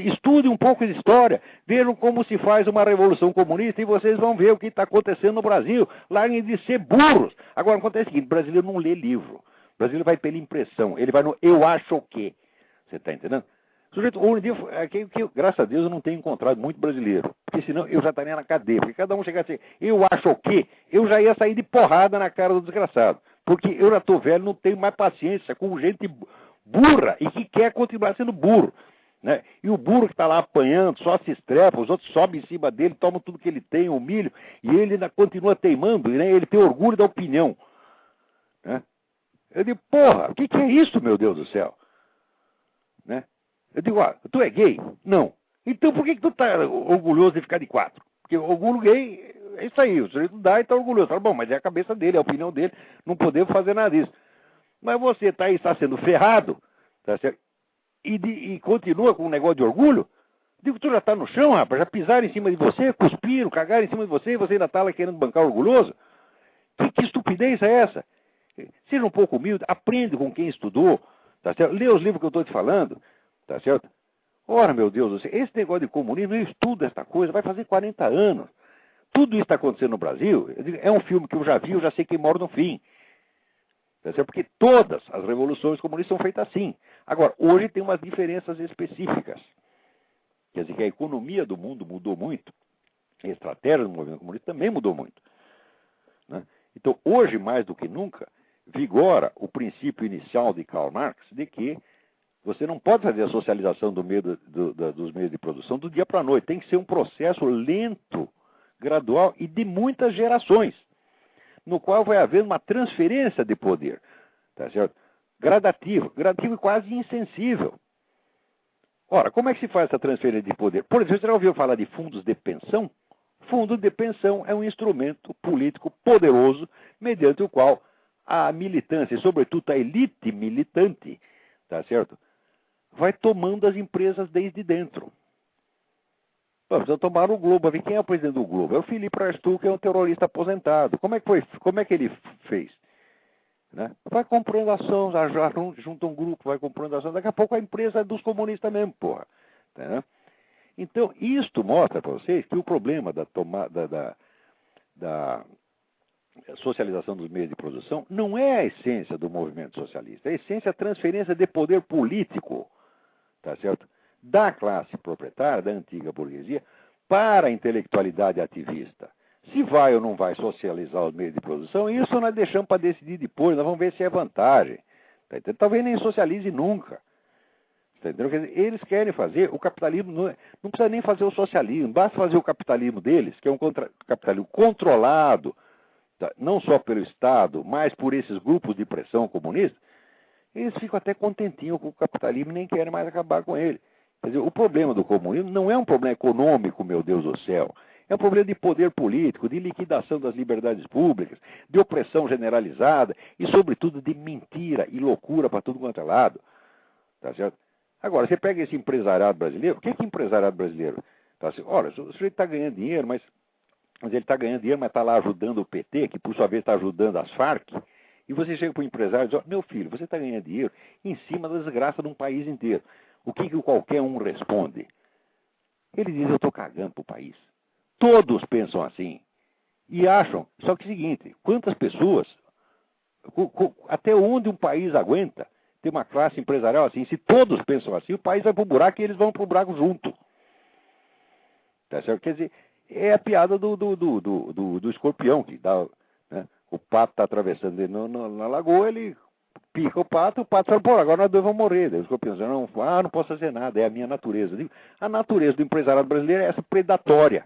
B: Estude um pouco de história. Vejam como se faz uma revolução comunista e vocês vão ver o que está acontecendo no Brasil. Larguem de ser burros. Agora, acontece o seguinte, o brasileiro não lê livro. O brasileiro vai pela impressão. Ele vai no eu acho o quê. Você está entendendo? Sujeito, hoje em dia, graças a Deus, eu não tenho encontrado muito brasileiro. Porque senão eu já estaria na cadeia. Porque cada um chegasse assim, eu acho o quê? Eu já ia sair de porrada na cara do desgraçado. Porque eu já estou velho, não tenho mais paciência com gente burra e que quer continuar sendo burro. Né? E o burro que está lá apanhando, só se estrepa, os outros sobem em cima dele, tomam tudo que ele tem, humilham, e ele ainda continua teimando, né? Ele tem orgulho da opinião. Né? Eu digo, porra, o que é isso, meu Deus do céu? Né? Eu digo, tu é gay? Não. Então por que tu está orgulhoso de ficar de quatro? Porque o orgulho gay é isso aí, o sujeito dá e está orgulhoso. Fala, bom, mas é a cabeça dele, é a opinião dele, não podemos fazer nada disso. Mas você está sendo ferrado, tá certo? E continua com um negócio de orgulho? Digo, tu já está no chão, rapaz, já pisaram em cima de você, cuspiram, cagaram em cima de você e você ainda está lá querendo bancar orgulhoso? Que estupidez é essa? Seja um pouco humilde, aprende com quem estudou, tá certo? Lê os livros que eu estou te falando, tá certo? Ora, meu Deus do céu, esse negócio de comunismo, eu estudo esta coisa, vai fazer 40 anos. Tudo isso está acontecendo no Brasil, eu digo, é um filme que eu já vi, eu já sei quem mora no fim. Tá certo? Porque todas as revoluções comunistas são feitas assim. Agora, hoje tem umas diferenças específicas. Quer dizer que a economia do mundo mudou muito, a estratégia do movimento comunista também mudou muito. Né? Então, hoje, mais do que nunca, vigora o princípio inicial de Karl Marx de que você não pode fazer a socialização dos meios de produção do dia para a noite. Tem que ser um processo lento, gradual e de muitas gerações, no qual vai haver uma transferência de poder, tá certo? Gradativo e quase insensível. Ora, como é que se faz essa transferência de poder? Por exemplo, você já ouviu falar de fundos de pensão? Fundo de pensão é um instrumento político poderoso, mediante o qual a militância, e sobretudo a elite militante, tá certo? Vai tomando as empresas desde dentro. Precisa tomar o Globo. Quem é o presidente do Globo? É o Felipe Arstu, que é um terrorista aposentado. Como é que ele fez? Né? Vai comprando ação, junta um grupo, vai comprando ação, daqui a pouco a empresa é dos comunistas mesmo, porra. Né? Então, isto mostra para vocês que o problema da socialização dos meios de produção não é a essência do movimento socialista, a essência é a transferência de poder político, tá certo? Da classe proprietária, da antiga burguesia, para a intelectualidade ativista. Se vai ou não vai socializar os meios de produção, isso nós deixamos para decidir depois, nós vamos ver se é vantagem. Tá entendendo? Talvez nem socialize nunca. Tá entendendo? Quer dizer, eles querem fazer o capitalismo, não precisa nem fazer o socialismo, basta fazer o capitalismo deles, que é um capitalismo controlado, tá, não só pelo Estado, mas por esses grupos de pressão comunista, eles ficam até contentinhos com o capitalismo e nem querem mais acabar com ele. Quer dizer, o problema do comunismo não é um problema econômico, meu Deus do céu. É um problema de poder político, de liquidação das liberdades públicas, de opressão generalizada e, sobretudo, de mentira e loucura para tudo quanto é lado. Tá certo? Agora, você pega esse empresariado brasileiro, o que é empresariado brasileiro? Tá assim, olha, o sujeito está ganhando dinheiro, mas ele está ganhando dinheiro, mas está lá ajudando o PT, que por sua vez está ajudando as Farc, e você chega para o empresário e diz, meu filho, você está ganhando dinheiro em cima da desgraça de um país inteiro. O que qualquer um responde? Ele diz, eu estou cagando para o país. Todos pensam assim. E acham, só que é o seguinte, quantas pessoas, até onde um país aguenta ter uma classe empresarial assim? Se todos pensam assim, o país vai para o buraco e eles vão para o buraco junto. Tá certo? Quer dizer, é a piada do escorpião, que dá, né? O pato está atravessando ele na lagoa, ele pica o pato fala, pô, agora nós dois vamos morrer. Daí o escorpião diz, não posso fazer nada, é a minha natureza. A natureza do empresariado brasileiro é essa predatória.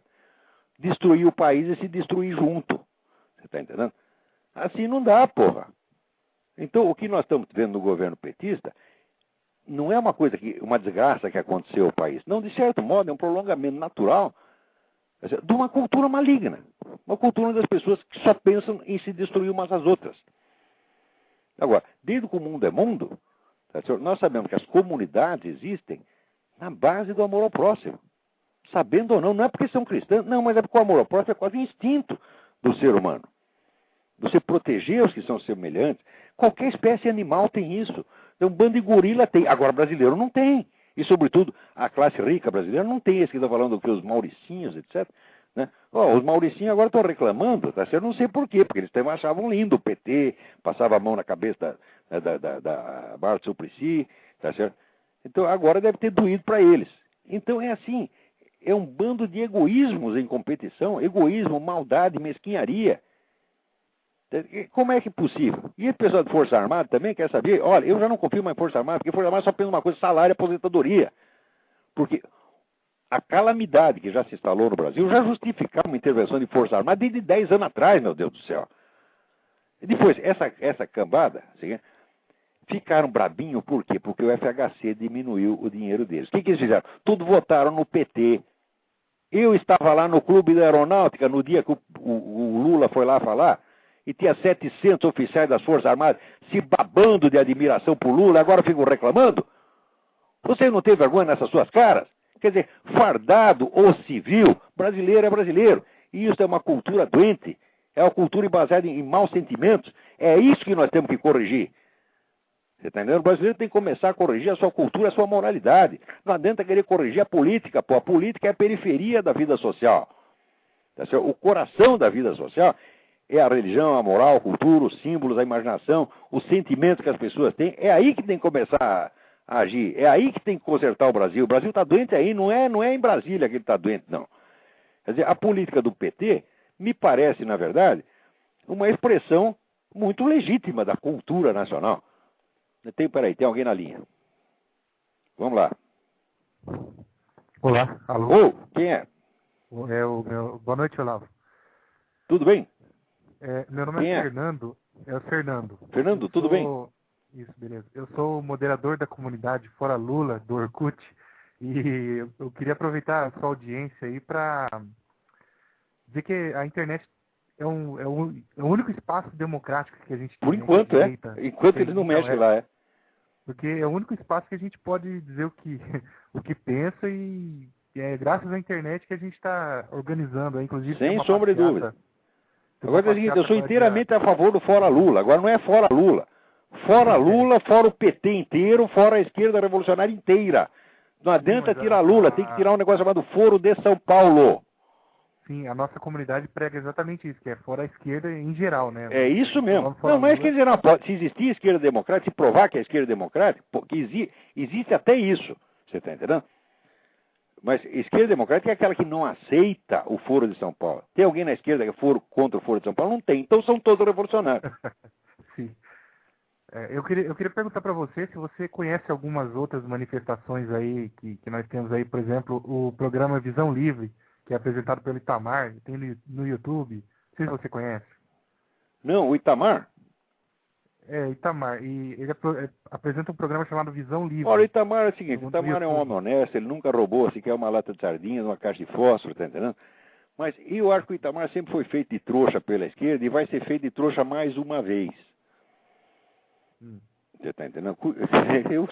B: Destruir o país e se destruir junto. Você está entendendo? Assim não dá, porra. Então, o que nós estamos vendo no governo petista não é uma desgraça que aconteceu ao país. Não, de certo modo, é um prolongamento natural de uma cultura maligna. Uma cultura das pessoas que só pensam em se destruir umas às outras. Agora, desde que o mundo é mundo, nós sabemos que as comunidades existem na base do amor ao próximo. Sabendo ou não, não é porque são cristãos, não, mas é porque o amor ao próximo é quase um instinto do ser humano. Você proteger os que são semelhantes. Qualquer espécie animal tem isso. Um bando de gorila tem. Agora, brasileiro não tem. E, sobretudo, a classe rica brasileira não tem. Esse que está falando que os mauricinhos, etc. Né? Os mauricinhos agora estão reclamando, tá certo? Eu não sei por quê, porque eles também achavam lindo o PT, passava a mão na cabeça da Bárbara Suplicy, tá certo? Então, agora deve ter doído para eles. Então, é assim. É um bando de egoísmos em competição, egoísmo, maldade, mesquinharia. Como é que é possível? E o pessoal de Força Armada também quer saber, olha, eu já não confio mais em Força Armada, porque Força Armada só pensa uma coisa, salário e aposentadoria. Porque a calamidade que já se instalou no Brasil já justificava uma intervenção de Força Armada desde 10 anos atrás, meu Deus do céu. E depois, essa cambada, assim, ficaram brabinhos, por quê? Porque o FHC diminuiu o dinheiro deles. O que eles fizeram? Tudo votaram no PT. Eu estava lá no Clube da Aeronáutica no dia que o Lula foi lá falar, e tinha 700 oficiais das Forças Armadas se babando de admiração por Lula, agora ficam reclamando? Você não tem vergonha nessas suas caras? Quer dizer, fardado ou civil, brasileiro é brasileiro. E isso é uma cultura doente, é uma cultura baseada em maus sentimentos. É isso que nós temos que corrigir. Você está entendendo? O brasileiro tem que começar a corrigir a sua cultura, a sua moralidade. Não adianta querer corrigir a política, pô. A política é a periferia da vida social. O coração da vida social é a religião, a moral, a cultura, os símbolos, a imaginação, os sentimentos que as pessoas têm. É aí que tem que começar a agir. É aí que tem que consertar o Brasil. O Brasil está doente aí, não é em Brasília que ele está doente, não. Quer dizer, a política do PT me parece, na verdade, uma expressão muito legítima da cultura nacional. Peraí, tem alguém na linha. Vamos lá.
A: Olá, alô?
B: Quem é?
A: Boa noite, Olavo.
B: Tudo bem?
A: Meu nome é Fernando. É o Fernando.
B: Fernando, tudo bem?
A: Isso, beleza. Eu sou o moderador da comunidade Fora Lula, do Orkut, e eu queria aproveitar a sua audiência aí para dizer que a internet é o único espaço democrático que a gente tem.
B: Por enquanto, Enquanto eles não mexem lá,
A: Porque é o único espaço que a gente pode dizer o que pensa e é graças à internet que a gente está organizando, inclusive.
B: Sem sombra de dúvida. Agora é o seguinte, eu sou inteiramente a favor do fora Lula. Agora não é fora Lula. Fora Lula, fora o PT inteiro, fora a esquerda revolucionária inteira. Não adianta tirar Lula, tem que tirar um negócio chamado Foro de São Paulo.
A: Sim, a nossa comunidade prega exatamente isso, que é fora a esquerda em geral, né?
B: É isso mesmo. Não, mas quer dizer, não pode. Se existir esquerda democrática, se provar que é esquerda democrática, que existe até isso. Você está entendendo? Mas esquerda democrática é aquela que não aceita o Foro de São Paulo. Tem alguém na esquerda que é contra o Foro de São Paulo? Não tem. Então são todos revolucionários.
A: Sim. Eu queria perguntar para você se você conhece algumas outras manifestações aí que nós temos aí, por exemplo, o programa Visão Livre, que é apresentado pelo Itamar, tem no YouTube. Não sei se você conhece.
B: Não, o Itamar?
A: Itamar. E ele apresenta um programa chamado Visão Livre.
B: Olha, o Itamar é o seguinte, o Itamar é um homem honesto, ele nunca roubou sequer uma lata de sardinhas, uma caixa de fósforo, tá entendendo? Mas eu acho que o Itamar sempre foi feito de trouxa pela esquerda e vai ser feito de trouxa mais uma vez. Você está entendendo?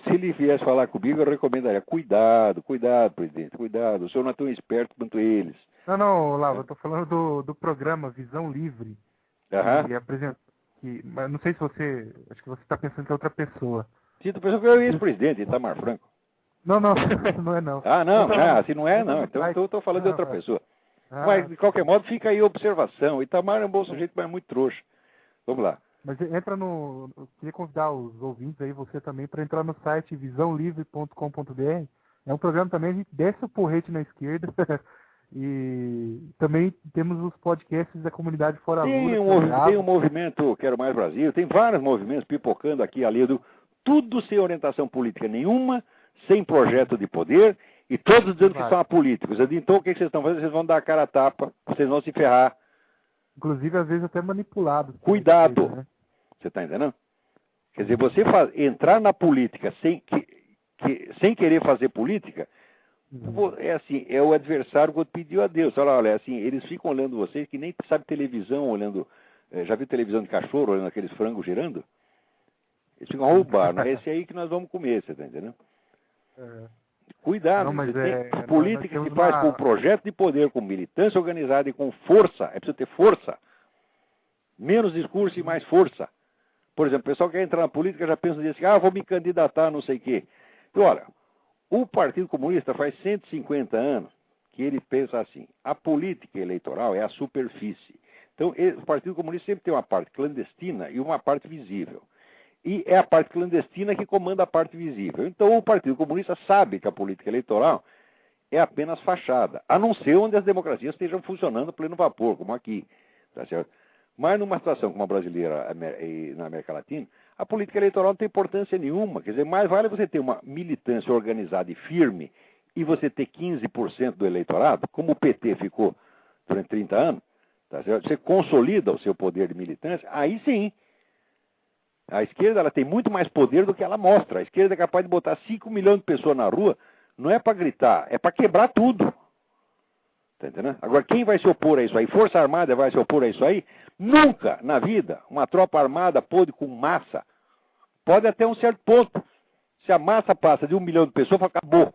B: Se ele viesse falar comigo, eu recomendaria, cuidado, presidente, cuidado, o senhor não é tão esperto quanto eles.
A: Não, Olavo, eu estou falando do programa Visão Livre, que apresenta, mas não sei se você, acho que você está pensando que é outra pessoa.
B: Sim, estou pensando que é o ex-presidente, Itamar Franco.
A: Não, não é não.
B: Se não é, não, então eu estou falando de outra pessoa. Mas, de qualquer modo, fica aí a observação, o Itamar é um bom sujeito, mas é muito trouxa. Vamos lá.
A: Mas eu queria convidar os ouvintes aí, você também, para entrar no site visãolivre.com.br. É um programa também, a gente desce o porrete na esquerda. E também temos os podcasts da comunidade Fora Lula.
B: Tem um movimento Quero Mais Brasil, tem vários movimentos pipocando aqui ali, tudo sem orientação política nenhuma, sem projeto de poder, e todos dizendo que são apolíticos. Então o que vocês estão fazendo? Vocês vão dar a cara a tapa, vocês vão se ferrar.
A: Inclusive, às vezes, até manipulados.
B: Cuidado! Né? Você está entendendo? Quer dizer, você entrar na política sem querer fazer política, é assim, é o adversário que pediu a Deus. Olha, assim, eles ficam olhando vocês que nem sabe televisão, olhando. Já viu televisão de cachorro, olhando aqueles frangos girando? Eles ficam roubando. É esse aí que nós vamos comer, você está entendendo? Cuidado, política se faz com projeto de poder, com militância organizada e com força. É preciso ter força. Menos discurso e mais força. Por exemplo, o pessoal que quer entrar na política já pensa assim, vou me candidatar, não sei o quê. Então, olha, o Partido Comunista faz 150 anos que ele pensa assim, a política eleitoral é a superfície. Então, o Partido Comunista sempre tem uma parte clandestina e uma parte visível. E é a parte clandestina que comanda a parte visível. Então, o Partido Comunista sabe que a política eleitoral é apenas fachada, a não ser onde as democracias estejam funcionando a pleno vapor, como aqui. Tá certo? Mas numa situação como a brasileira e na América Latina, a política eleitoral não tem importância nenhuma. Quer dizer, mais vale você ter uma militância organizada e firme e você ter 15% do eleitorado, como o PT ficou durante 30 anos, tá certo? Você consolida o seu poder de militância, aí sim. A esquerda ela tem muito mais poder do que ela mostra. A esquerda é capaz de botar 5 milhões de pessoas na rua, não é para gritar, é para quebrar tudo. Tá entendendo? Agora, quem vai se opor a isso aí? Força Armada vai se opor a isso aí? Nunca na vida uma tropa armada pode com massa. Pode até um certo ponto. Se a massa passa de 1 milhão de pessoas, acabou.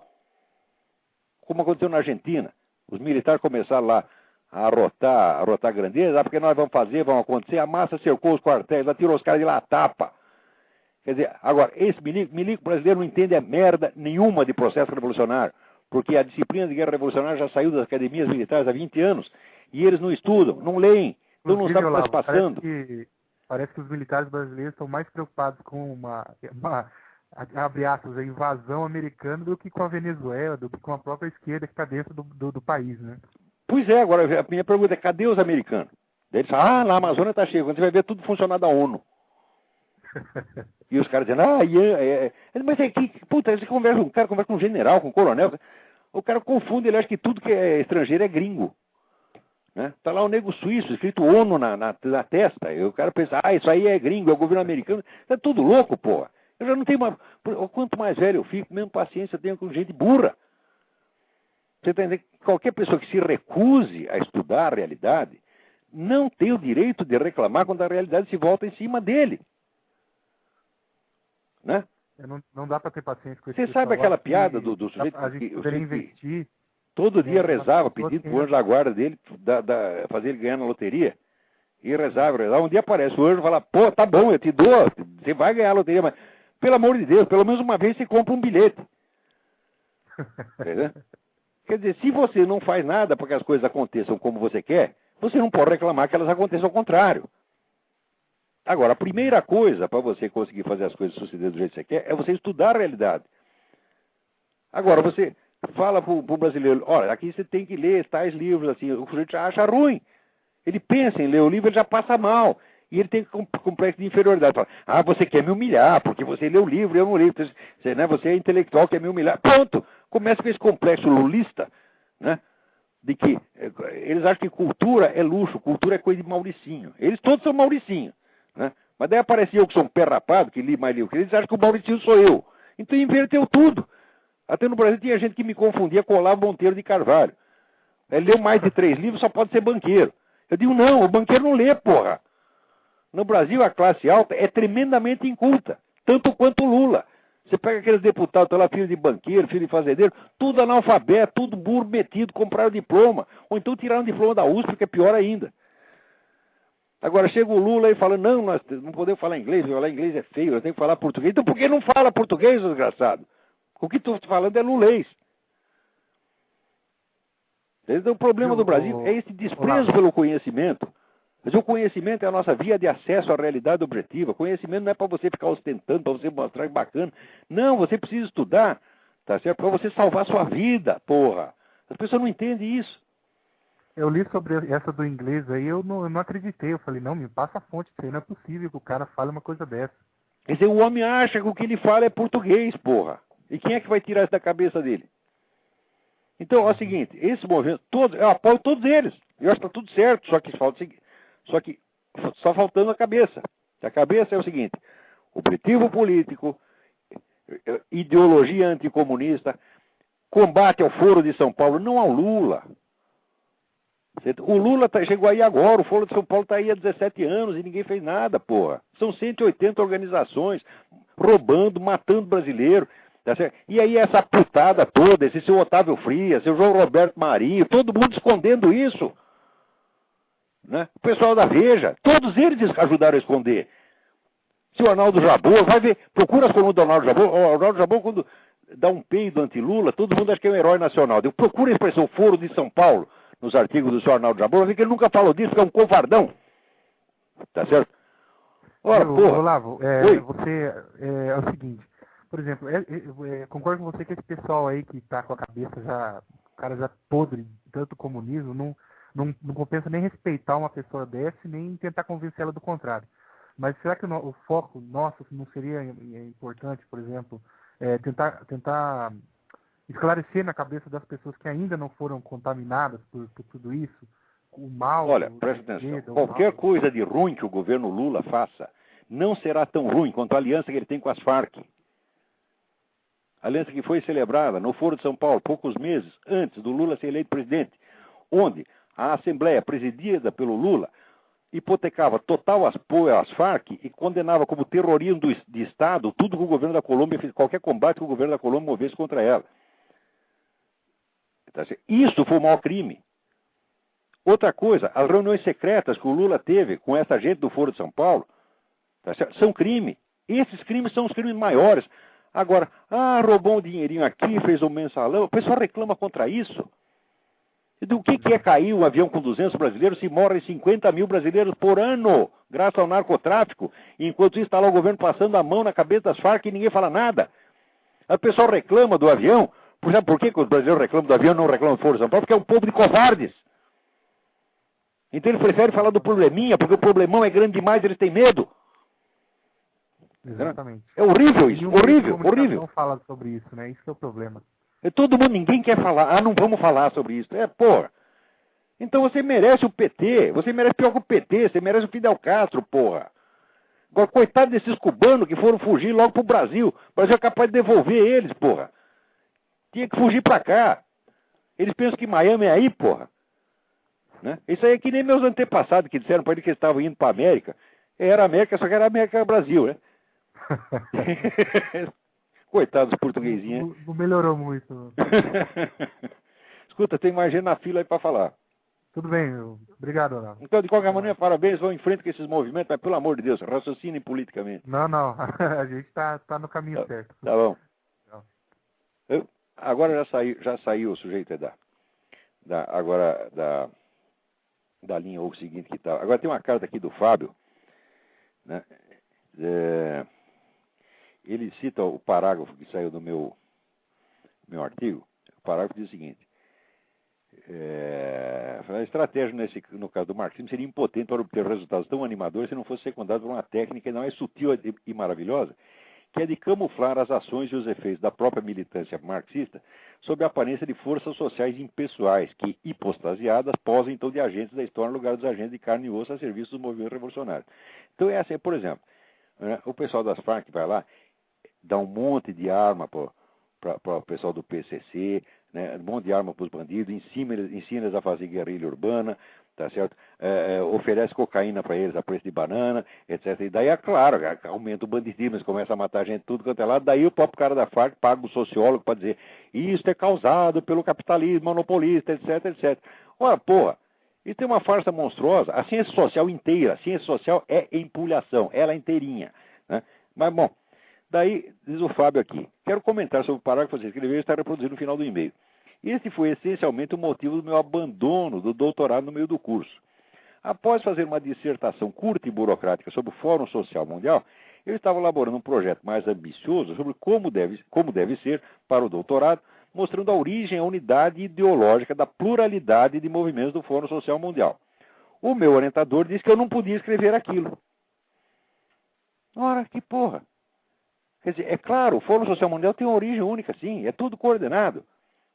B: Como aconteceu na Argentina. Os militares começaram lá a arrotar grandeza, porque nós vamos acontecer. A massa cercou os quartéis, ela tirou os caras de lá a tapa. Quer dizer, agora, esse milico brasileiro não entende a merda nenhuma de processo revolucionário. Porque a disciplina de guerra revolucionária já saiu das academias militares há 20 anos. E eles não estudam, não leem. Então não sabem o que está se passando.
A: Parece que os militares brasileiros estão mais preocupados com abre aspas, a invasão americana do que com a Venezuela, do que com a própria esquerda que está dentro do país, né?
B: Pois é, agora a minha pergunta é, cadê os americanos? Eles falam, na Amazônia está cheio, quando você vai ver tudo funcionar da ONU. E os caras dizendo, mas é que, puta, o cara conversa com um general, com um coronel, o cara confunde, ele acha que tudo que é estrangeiro é gringo. Né? Tá lá o nego suíço, escrito ONU na testa, e o cara pensa, isso aí é gringo, é o governo americano, tá tudo louco, porra. Eu já não tenho mais, quanto mais velho eu fico, mesmo paciência eu tenho com gente burra. Você tá entendendo? Qualquer pessoa que se recuse a estudar a realidade, não tem o direito de reclamar quando a realidade se volta em cima dele. Né?
A: Não dá para ter paciência com isso.
B: Você sabe aquela piada do sujeito
A: que
B: todo dia rezava, pedindo para o anjo da guarda dele fazer ele ganhar na loteria? E rezava. Um dia aparece o anjo e fala, pô, tá bom, eu te dou, você vai ganhar a loteria, mas pelo amor de Deus, pelo menos uma vez você compra um bilhete. Entendeu? Quer dizer, se você não faz nada para que as coisas aconteçam como você quer, você não pode reclamar que elas aconteçam ao contrário. Agora, a primeira coisa para você conseguir fazer as coisas sucederem do jeito que você quer é você estudar a realidade. Agora, você fala para o brasileiro, olha, aqui você tem que ler tais livros, assim, o sujeito já acha ruim. Ele pensa em ler o livro, ele já passa mal. E ele tem complexo de inferioridade. Fala, ah, você quer me humilhar, porque você lê o livro e eu não leio. Você, né, você é intelectual, quer me humilhar. Pronto! Começa com esse complexo lulista, né? De que eles acham que cultura é luxo, cultura é coisa de Mauricinho. Eles todos são Mauricinho, né? Mas daí aparecia eu que sou um pé rapado, que li mais livro que eles acham que o Mauricinho sou eu. Então inverteu tudo. Até no Brasil tinha gente que me confundia com Olavo Monteiro de Carvalho. Ele leu mais de 3 livros, só pode ser banqueiro. Eu digo, não, o banqueiro não lê, porra. No Brasil, a classe alta é tremendamente inculta, tanto quanto o Lula. Você pega aqueles deputados, tá lá, filho de banqueiro, filho de fazendeiro, tudo analfabeto, tudo burro metido, compraram diploma. Ou então tiraram diploma da USP, que é pior ainda. Agora chega o Lula e fala, não, nós não podemos falar inglês, falar inglês é feio, nós temos que falar português. Então por que não fala português, desgraçado? O que estou falando é lulês. Então o problema do Brasil é esse desprezo pelo conhecimento. Mas o conhecimento é a nossa via de acesso à realidade objetiva. Conhecimento não é para você ficar ostentando, para você mostrar que bacana. Não, você precisa estudar, tá certo? Para você salvar a sua vida, porra. As pessoas não entendem isso.
A: Eu li sobre essa do inglês aí, eu não acreditei. Eu falei, não, me passa a fonte, isso aí não é possível que o cara fale uma coisa dessa.
B: Quer dizer, o homem acha que o que ele fala é português, porra. E quem é que vai tirar isso da cabeça dele? Então, é o seguinte, esse movimento, eu apoio todos eles. Eu acho que está tudo certo, só faltando a cabeça. A cabeça é o seguinte, objetivo político, ideologia anticomunista, combate ao Foro de São Paulo, não ao Lula. O Lula chegou aí agora, o Foro de São Paulo está aí há 17 anos e ninguém fez nada, porra. São 180 organizações roubando, matando brasileiro. Tá certo? E aí essa putada toda, esse seu Otávio Frias, seu João Roberto Marinho, todo mundo escondendo isso. Né? O pessoal da Veja, todos eles ajudaram a esconder. Se o Arnaldo Jabor, vai ver, procura as colunas do Arnaldo Jabor. O Arnaldo Jabor, quando dá um peido anti-Lula, todo mundo acha que é um herói nacional. Procura a expressão Foro de São Paulo nos artigos do senhor Arnaldo Jabor, vai ver que ele nunca falou disso, que é um covardão. Tá certo?
A: Ora, porra. Olavo, você é o seguinte. Por exemplo, concordo com você que esse pessoal aí que tá com a cabeça já, o cara já podre de tanto comunismo, não compensa nem respeitar uma pessoa dessa, nem tentar convencê-la do contrário. Mas será que o foco nosso não seria importante, por exemplo, tentar esclarecer na cabeça das pessoas que ainda não foram contaminadas por tudo isso, o mal...
B: Olha, presta atenção, qualquer coisa de ruim que o governo Lula faça não será tão ruim quanto a aliança que ele tem com as Farc. A aliança que foi celebrada no Foro de São Paulo, poucos meses antes do Lula ser eleito presidente, onde a Assembleia, presidida pelo Lula, hipotecava total apoio às Farc e condenava como terrorismo de Estado tudo que o governo da Colômbia fez, qualquer combate que o governo da Colômbia movesse contra ela. Isso foi o maior crime. Outra coisa, as reuniões secretas que o Lula teve com essa gente do Foro de São Paulo, são crime. Esses crimes são os crimes maiores. Agora, roubou um dinheirinho aqui, fez um mensalão. O pessoal reclama contra isso. E do que é cair um avião com 200 brasileiros se morrem 50 mil brasileiros por ano, graças ao narcotráfico? E enquanto isso está lá o governo passando a mão na cabeça das Farc e ninguém fala nada. O pessoal reclama do avião. Sabe por que os brasileiros reclamam do avião e não reclamam do Foro de São Paulo? Porque é um povo de covardes. Então eles preferem falar do probleminha, porque o problemão é grande demais, eles têm medo.
A: Exatamente.
B: É horrível isso, horrível.
A: Não fala sobre isso, né? Isso que é o problema.
B: Todo mundo, ninguém quer falar. Não vamos falar sobre isso. Porra. Então você merece o PT, você merece pior que o PT, você merece o Fidel Castro, porra. Agora, coitado desses cubanos que foram fugir logo pro Brasil. O Brasil é capaz de devolver eles, porra. Tinha que fugir pra cá. Eles pensam que Miami é aí, porra. Né? Isso aí é que nem meus antepassados que disseram para eles que eles estavam indo pra América. Era América, só que era América Brasil, né? Coitados dos portuguesinhos.
A: Não melhorou muito.
B: Escuta, tem mais gente na fila aí pra falar.
A: Tudo bem, obrigado, Olavo.
B: Então, de qualquer maneira, parabéns, vão em frente com esses movimentos, mas pelo amor de Deus, raciocinem politicamente.
A: Não, a gente tá no caminho certo.
B: Tá bom.
A: Não.
B: Agora já saiu o sujeito da linha ou seguinte que tá. Agora tem uma carta aqui do Fábio, né? Ele cita o parágrafo que saiu do meu artigo. O parágrafo diz o seguinte: a estratégia no caso do marxismo seria impotente para obter resultados tão animadores se não fosse secundado por uma técnica ainda mais sutil e maravilhosa, que é de camuflar as ações e os efeitos da própria militância marxista sob a aparência de forças sociais impessoais que, hipostasiadas, posam então de agentes da história no lugar dos agentes de carne e osso a serviço dos movimentos revolucionários. Então essa é, por exemplo, o pessoal das Farc vai lá, dá um monte de arma para o pessoal do PCC, né, um monte de arma para os bandidos, ensina eles a fazer guerrilha urbana, tá certo? Oferece cocaína para eles a preço de banana, etc. E daí, é claro, aumenta o banditismo, eles começam a matar gente tudo quanto é lado, daí o próprio cara da Farc paga o sociólogo para dizer isso é causado pelo capitalismo monopolista, etc, etc. Ora, porra, isso tem uma farsa monstruosa. A ciência social inteira, a ciência social é empulhação, ela inteirinha, né? Mas, bom, daí, diz o Fábio aqui, quero comentar sobre o parágrafo que você escreveu e está reproduzido no final do e-mail. Este foi essencialmente o motivo do meu abandono do doutorado no meio do curso. Após fazer uma dissertação curta e burocrática sobre o Fórum Social Mundial, eu estava elaborando um projeto mais ambicioso sobre como deve ser para o doutorado, mostrando a origem e a unidade ideológica da pluralidade de movimentos do Fórum Social Mundial. O meu orientador disse que eu não podia escrever aquilo. Ora, que porra! Quer dizer, é claro, o Fórum Social Mundial tem uma origem única, sim, é tudo coordenado.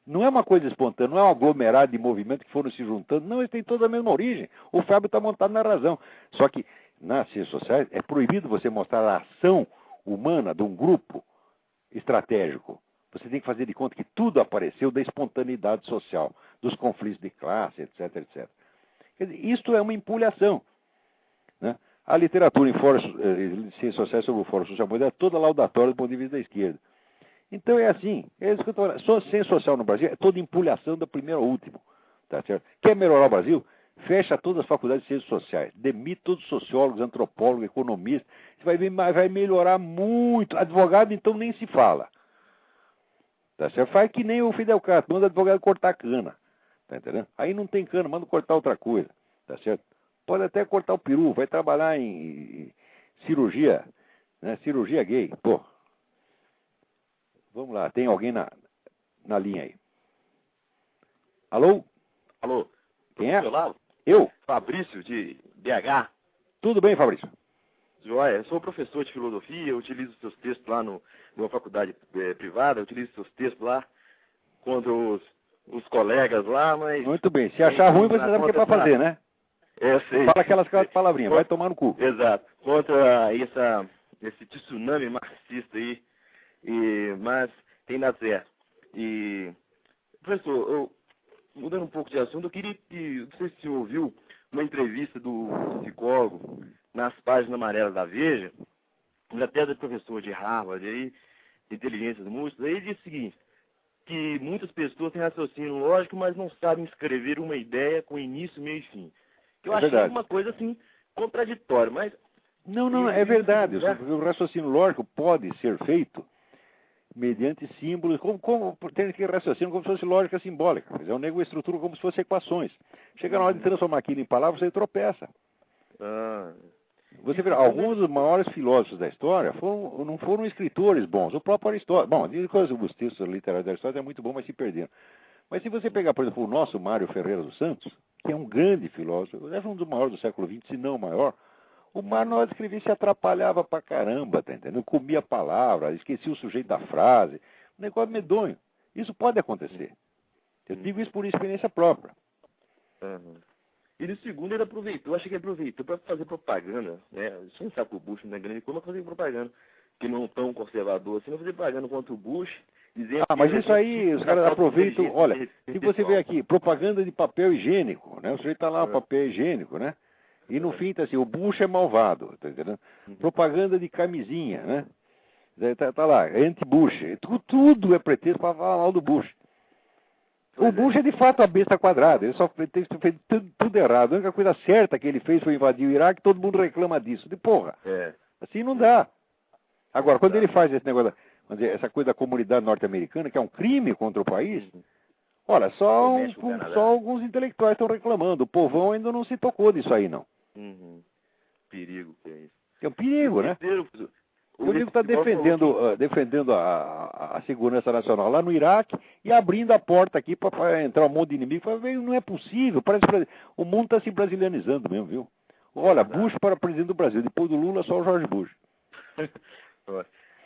B: Não é uma coisa espontânea, não é um aglomerado de movimentos que foram se juntando, não, eles têm toda a mesma origem. O Fábio está montado na razão. Só que, nas ciências sociais, é proibido você mostrar a ação humana de um grupo estratégico. Você tem que fazer de conta que tudo apareceu da espontaneidade social, dos conflitos de classe, etc, etc. Quer dizer, isto é uma empulhação, né? A literatura em ciências sociais sobre o Fórum Social Mundial é toda laudatória do ponto de vista da esquerda. Então é assim, é isso que eu estou falando. Só ciência social no Brasil é toda empulhação da primeira ao último. Tá certo? Quer melhorar o Brasil? Fecha todas as faculdades de ciências sociais. Demite todos os sociólogos, antropólogos, economistas. Você vai ver, vai melhorar muito. Advogado, então, nem se fala. Tá certo? Faz que nem o Fidel Castro, manda advogado cortar cana. Tá entendendo? Aí não tem cana, manda cortar outra coisa. Tá certo? Pode até cortar o peru, vai trabalhar em cirurgia, né? Cirurgia gay. Pô. Vamos lá, tem alguém na linha aí. Alô?
C: Alô?
B: Quem é?
C: Do seu lado?
B: Eu?
C: Fabrício, de BH.
B: Tudo bem, Fabrício?
C: Joia, eu sou professor de filosofia, eu utilizo seus textos lá numa faculdade privada, eu utilizo seus textos lá contra os colegas lá, mas...
B: Muito bem, se achar ruim, você sabe o que é pra fazer, né?
C: Eu sei.
B: Fala aquelas palavrinhas, vai tomar no cu.
C: Exato, contra esse tsunami marxista aí, mas tem nada certo. E, professor, mudando um pouco de assunto, eu queria que, não sei se você ouviu uma entrevista do psicólogo nas páginas amarelas da Veja, até do professor de Harvard, aí, de inteligência dos músicos, aí ele disse o seguinte, que muitas pessoas têm raciocínio lógico, mas não sabem escrever uma ideia com início, meio e fim. Que eu achei
B: verdade.
C: uma coisa, assim, contraditória, mas...
B: Não, é verdade. O raciocínio lógico pode ser feito mediante símbolos, tem que raciocínio como se fosse lógica simbólica. Quer dizer, o nego estrutura como se fosse equações. Chega na hora de transformar aquilo em palavras, você tropeça. Você vê, alguns dos maiores filósofos da história não foram escritores bons. O próprio Aristóteles. Bom, os textos literários da Aristóteles é muito bom, mas se perderam. Mas se você pegar, por exemplo, o nosso Mário Ferreira dos Santos, que é um grande filósofo, é um dos maiores do século XX, se não o maior, o Mário, na hora de escrever, se atrapalhava pra caramba, tá entendendo? Comia palavras, esquecia o sujeito da frase. Um negócio medonho. Isso pode acontecer. Eu digo isso por experiência própria.
C: E no segundo ele aproveitou, acho que ele aproveitou para fazer propaganda, né? Sem sabe que o Bush não é grande coisa, mas fazer propaganda, que não tão conservador assim, não fazer propaganda contra o Bush, dizendo...
B: mas isso aí, os caras aproveitam, olha, se você vê aqui, propaganda de papel higiênico, né? O sujeito tá lá, papel higiênico, né? E no fim tá assim, o Bush é malvado, tá entendendo? Propaganda de camisinha, né? Tá lá, anti-Bush. Tudo é pretexto para falar mal do Bush. O Bush é de fato a besta quadrada, ele só fez tudo errado. A única coisa certa que ele fez foi invadir o Iraque, todo mundo reclama disso. De porra, assim não dá. Agora, quando ele faz esse negócio, essa coisa da comunidade norte-americana, que é um crime contra o país, olha, só alguns intelectuais estão reclamando. O povão ainda não se tocou disso aí, não.
C: Perigo que é isso.
B: É um perigo, né? O Diego está defendendo a segurança nacional lá no Iraque e abrindo a porta aqui para entrar um monte de inimigo. Não é possível, parece que o mundo está se brasilianizando mesmo, viu? Olha, Bush para presidente do Brasil, depois do Lula só o Jorge Bush.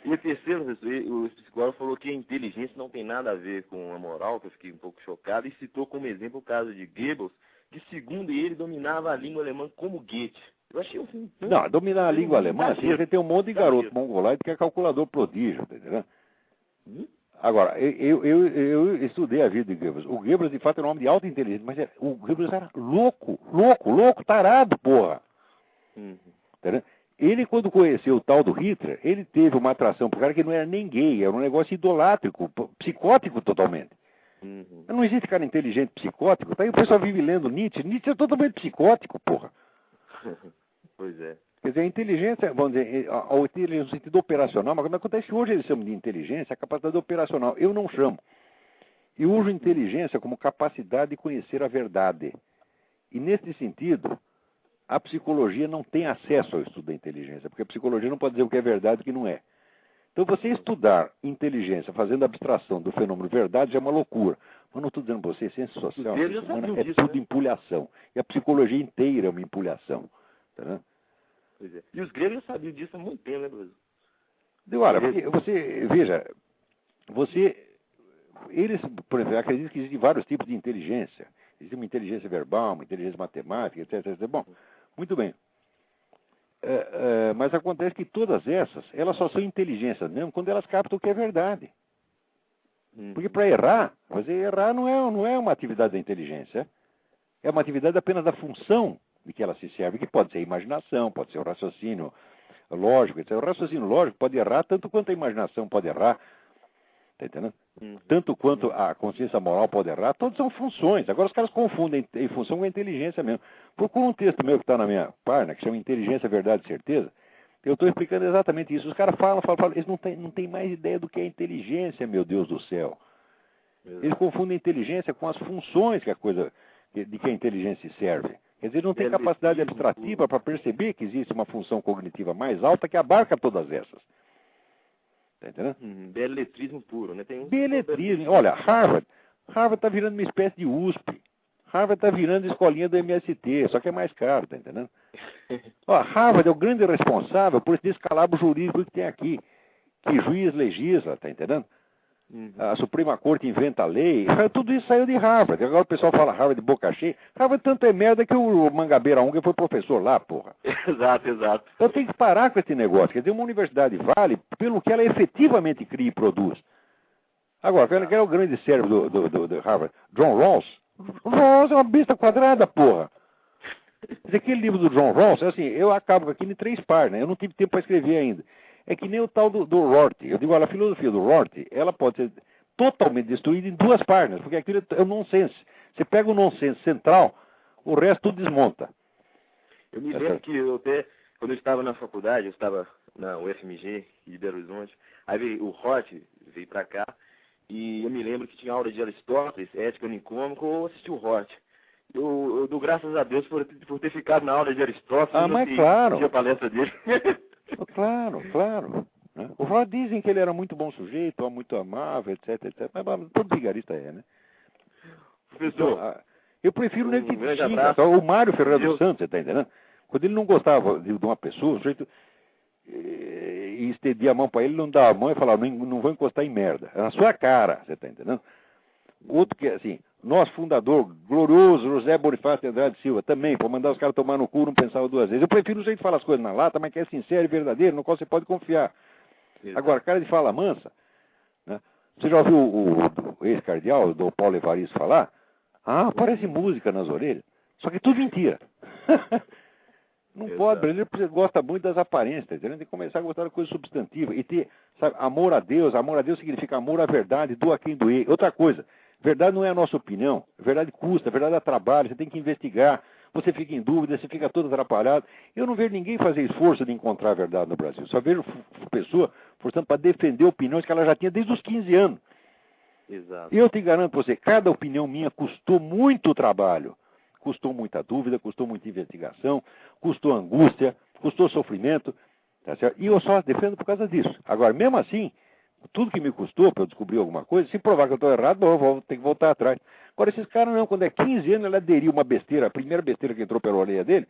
C: E o terceiro, o psicólogo falou que a inteligência não tem nada a ver com a moral, que eu fiquei um pouco chocado, e citou como exemplo o caso de Goebbels, que segundo ele dominava a língua alemã como Goethe. Eu achei um filme...
B: Não, dominar a língua alemã, assim, você tem um monte de garoto mongoloide que é calculador prodígio, tá entendendo? Agora, eu estudei a vida de Goebbels. O Goebbels, de fato, era um homem de alta inteligência, mas o Goebbels era louco, tarado, porra. Tá, ele, quando conheceu o tal do Hitler, ele teve uma atração por cara que não era nem gay, era um negócio idolátrico, psicótico totalmente. Não existe cara inteligente psicótico, tá aí o pessoal vive lendo Nietzsche. Nietzsche é totalmente psicótico, porra.
C: Pois é.
B: Quer dizer, a inteligência, vamos dizer, a inteligência no sentido operacional, mas quando acontece hoje eles chamam de inteligência, a capacidade operacional. Eu não chamo. Eu uso inteligência como capacidade de conhecer a verdade. E nesse sentido, a psicologia não tem acesso ao estudo da inteligência, porque a psicologia não pode dizer o que é verdade e o que não é. Então você estudar inteligência fazendo abstração do fenômeno verdade já é uma loucura. Mas não estou dizendo para você, ciência social é tudo empulhação. E a psicologia inteira é uma empulhação. Tá?
C: Pois é. E os gregos já sabiam disso há muito tempo, né, professor?
B: Olha, você, veja, eles, por exemplo, acreditam que existem vários tipos de inteligência. Existe uma inteligência verbal, uma inteligência matemática, etc. Bom, muito bem. Mas acontece que todas essas, elas só são inteligências mesmo quando elas captam o que é verdade. Porque para errar, errar não é uma atividade da inteligência. É uma atividade apenas da função de que ela se serve, que pode ser a imaginação, pode ser o raciocínio lógico, etc. O raciocínio lógico pode errar tanto quanto a imaginação pode errar. Está entendendo? Tanto quanto a consciência moral pode errar, todas são funções. Agora os caras confundem em função com a inteligência mesmo. Procura um texto meu que está na minha página, que chama Inteligência, Verdade e Certeza. Eu estou explicando exatamente isso. Os caras falam, eles não têm mais ideia do que é inteligência, meu Deus do céu. Eles confundem inteligência com as funções de que a inteligência serve. Quer dizer, não tem capacidade abstrativa para perceber que existe uma função cognitiva mais alta que abarca todas essas. Tá entendendo?
C: Beletrismo puro, né?
B: Beletrismo. Olha, Harvard está virando uma espécie de USP. Harvard está virando escolinha do MST, só que é mais caro, tá entendendo? Harvard é o grande responsável por esse descalabro jurídico que tem aqui. Que juiz legisla, tá entendendo? A Suprema Corte inventa a lei. Tudo isso saiu de Harvard. Agora o pessoal fala Harvard de boca cheia. Harvard tanto é merda que o Mangabeira Unger foi professor lá, porra.
C: Exato.
B: Então tem que parar com esse negócio. Quer dizer, uma universidade vale pelo que ela efetivamente cria e produz. Agora, quem é o grande cérebro do Harvard? John Rawls. Rawls é uma besta quadrada, porra. Aquele livro do John Rawls, assim, eu acabo aqui em 3 páginas. Eu não tive tempo para escrever ainda. É que nem o tal do Rorty. Eu digo, olha, a filosofia do Rorty, ela pode ser totalmente destruída em 2 páginas, porque aquilo é um nonsense. Você pega o nonsense central, o resto tudo desmonta.
C: Eu me lembro que quando eu estava na faculdade, eu estava na UFMG, de Belo Horizonte, aí veio o Rorty, veio para cá, e eu me lembro que tinha aula de Aristóteles, Ética Nicômica, ou assisti o Rorty. Eu dou graças a Deus por ter ficado na aula de Aristóteles.
B: Mas claro.
C: A palestra dele.
B: Claro. Os Rorty dizem que ele era muito bom sujeito, muito amável, etc. Mas todo vigarista é, né?
C: Professor,
B: então, eu prefiro nele que xinga. O Mário Ferreira dos Santos, você está entendendo? Quando ele não gostava de uma pessoa, o sujeito e estendia a mão para ele, não dava a mão e falava, não vou encostar em merda. É na sua cara, você está entendendo? Outro que, assim, nosso fundador, glorioso José Bonifácio de Andrade Silva, também, para mandar os caras tomar no cu, não pensava 2 vezes. Eu prefiro o jeito de falar as coisas na lata, mas que é sincero e verdadeiro, no qual você pode confiar. Exato. Agora, cara de fala mansa, né? Você já ouviu o ex-cardeal, o Dom Paulo Evaristo, falar? Parece música nas orelhas. Só que tudo mentira. Não Exato. Pode, brasileiro gosta muito das aparências, tá entendendo? Tem que começar a gostar da coisa substantiva e ter, sabe, amor a Deus significa amor à verdade, doa quem doer. Outra coisa, Verdade não é a nossa opinião. Verdade custa, verdade dá trabalho, você tem que investigar. Você fica em dúvida, você fica todo atrapalhado. Eu não vejo ninguém fazer esforço de encontrar a verdade no Brasil. Só vejo pessoa forçando para defender opiniões que ela já tinha desde os 15 anos.
C: Exato.
B: E eu te garanto para você, cada opinião minha custou muito trabalho. Custou muita dúvida, custou muita investigação, custou angústia, custou sofrimento. Tá certo? E eu só defendo por causa disso. Agora, mesmo assim, tudo que me custou para eu descobrir alguma coisa, se provar que eu estou errado, eu vou ter que voltar atrás. Agora, esses caras não, quando é 15 anos, ele aderiu uma besteira, a primeira besteira que entrou pela orelha dele,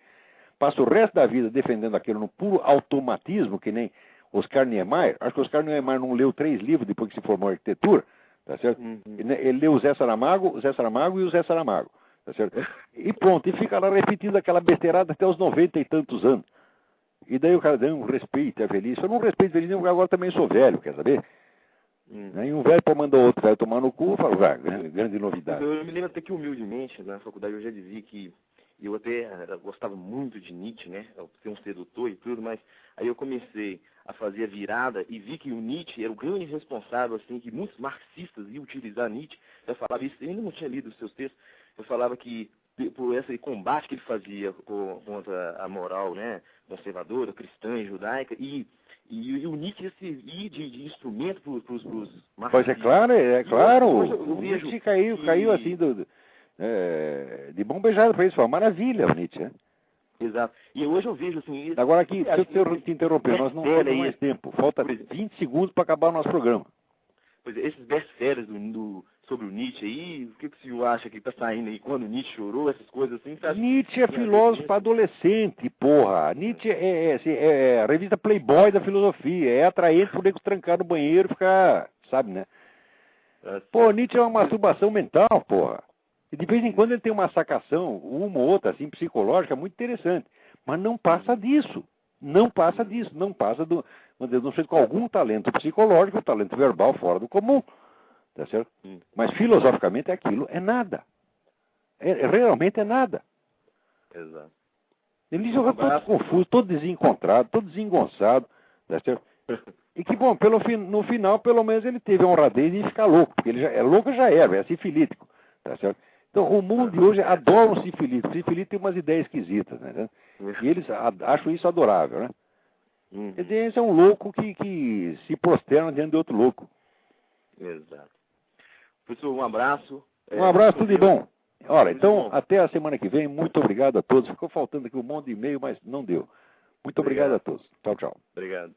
B: passa o resto da vida defendendo aquilo no puro automatismo, que nem Oscar Niemeyer. Acho que Oscar Niemeyer não leu 3 livros depois que se formou em arquitetura, tá certo? Ele leu o Zé Saramago e o Zé Saramago, tá certo? E pronto, e fica lá repetindo aquela besteirada até os 90 e tantos anos. E daí o cara dá um respeito à velhice. Eu não respeito a velhice, porque agora também sou velho, quer saber? E um velho pode mandar outro velho tomar no cu, eu falo, grande novidade.
C: Eu me lembro até que humildemente, na faculdade eu já dizia que eu até gostava muito de Nietzsche, né? Ser um sedutor e tudo, mas aí eu comecei a fazer a virada e vi que o Nietzsche era o grande responsável, assim, que muitos marxistas iam utilizar Nietzsche. Eu falava isso, eu ainda não tinha lido os seus textos, eu falava que por esse combate que ele fazia contra a moral, né, conservadora, cristã e judaica, e o Nietzsche ia servir de instrumento para os marxistas.
B: Pois é claro.
C: O
B: Nietzsche caiu assim de mão beijada para isso, foi uma maravilha o Nietzsche, né?
C: Exato. E hoje eu vejo assim...
B: Agora aqui, se eu te interromper, nós não temos mais tempo. Falta 20 segundos para acabar o nosso programa.
C: Pois é, esses best-sellers sobre o Nietzsche aí, o que o senhor acha que está saindo aí quando Nietzsche chorou, essas coisas assim?
B: Nietzsche é filósofo para adolescente, porra. Nietzsche é a revista Playboy da filosofia, é atraente por nego trancar no banheiro e ficar, sabe, né? Pô, Nietzsche é uma masturbação mental, porra. E de vez em quando ele tem uma sacação, uma ou outra, assim, psicológica, muito interessante. Mas não passa disso. Não passa disso. Não passa do... Não sei, com algum talento psicológico, um talento verbal fora do comum. Tá certo? Mas filosoficamente aquilo é nada. Realmente é nada.
C: Exato.
B: Ele joga todo confuso, todo desencontrado, todo desengonçado. Tá certo? E que, bom, no final, pelo menos, ele teve a honradez de ficar louco. Porque ele é louco, já é sifilítico. Tá certo? Então, o mundo de hoje adora um sifilítico. O sifilítico tem umas ideias esquisitas, né? E eles acham isso adorável, né? Esse é um louco que se prosterna diante de outro louco.
C: Exato. Professor, um abraço.
B: Um abraço, tudo de bom. Olha, então, até a semana que vem. Muito obrigado a todos. Ficou faltando aqui um monte de e-mail, mas não deu. Muito obrigado a todos. Tchau, tchau.
C: Obrigado.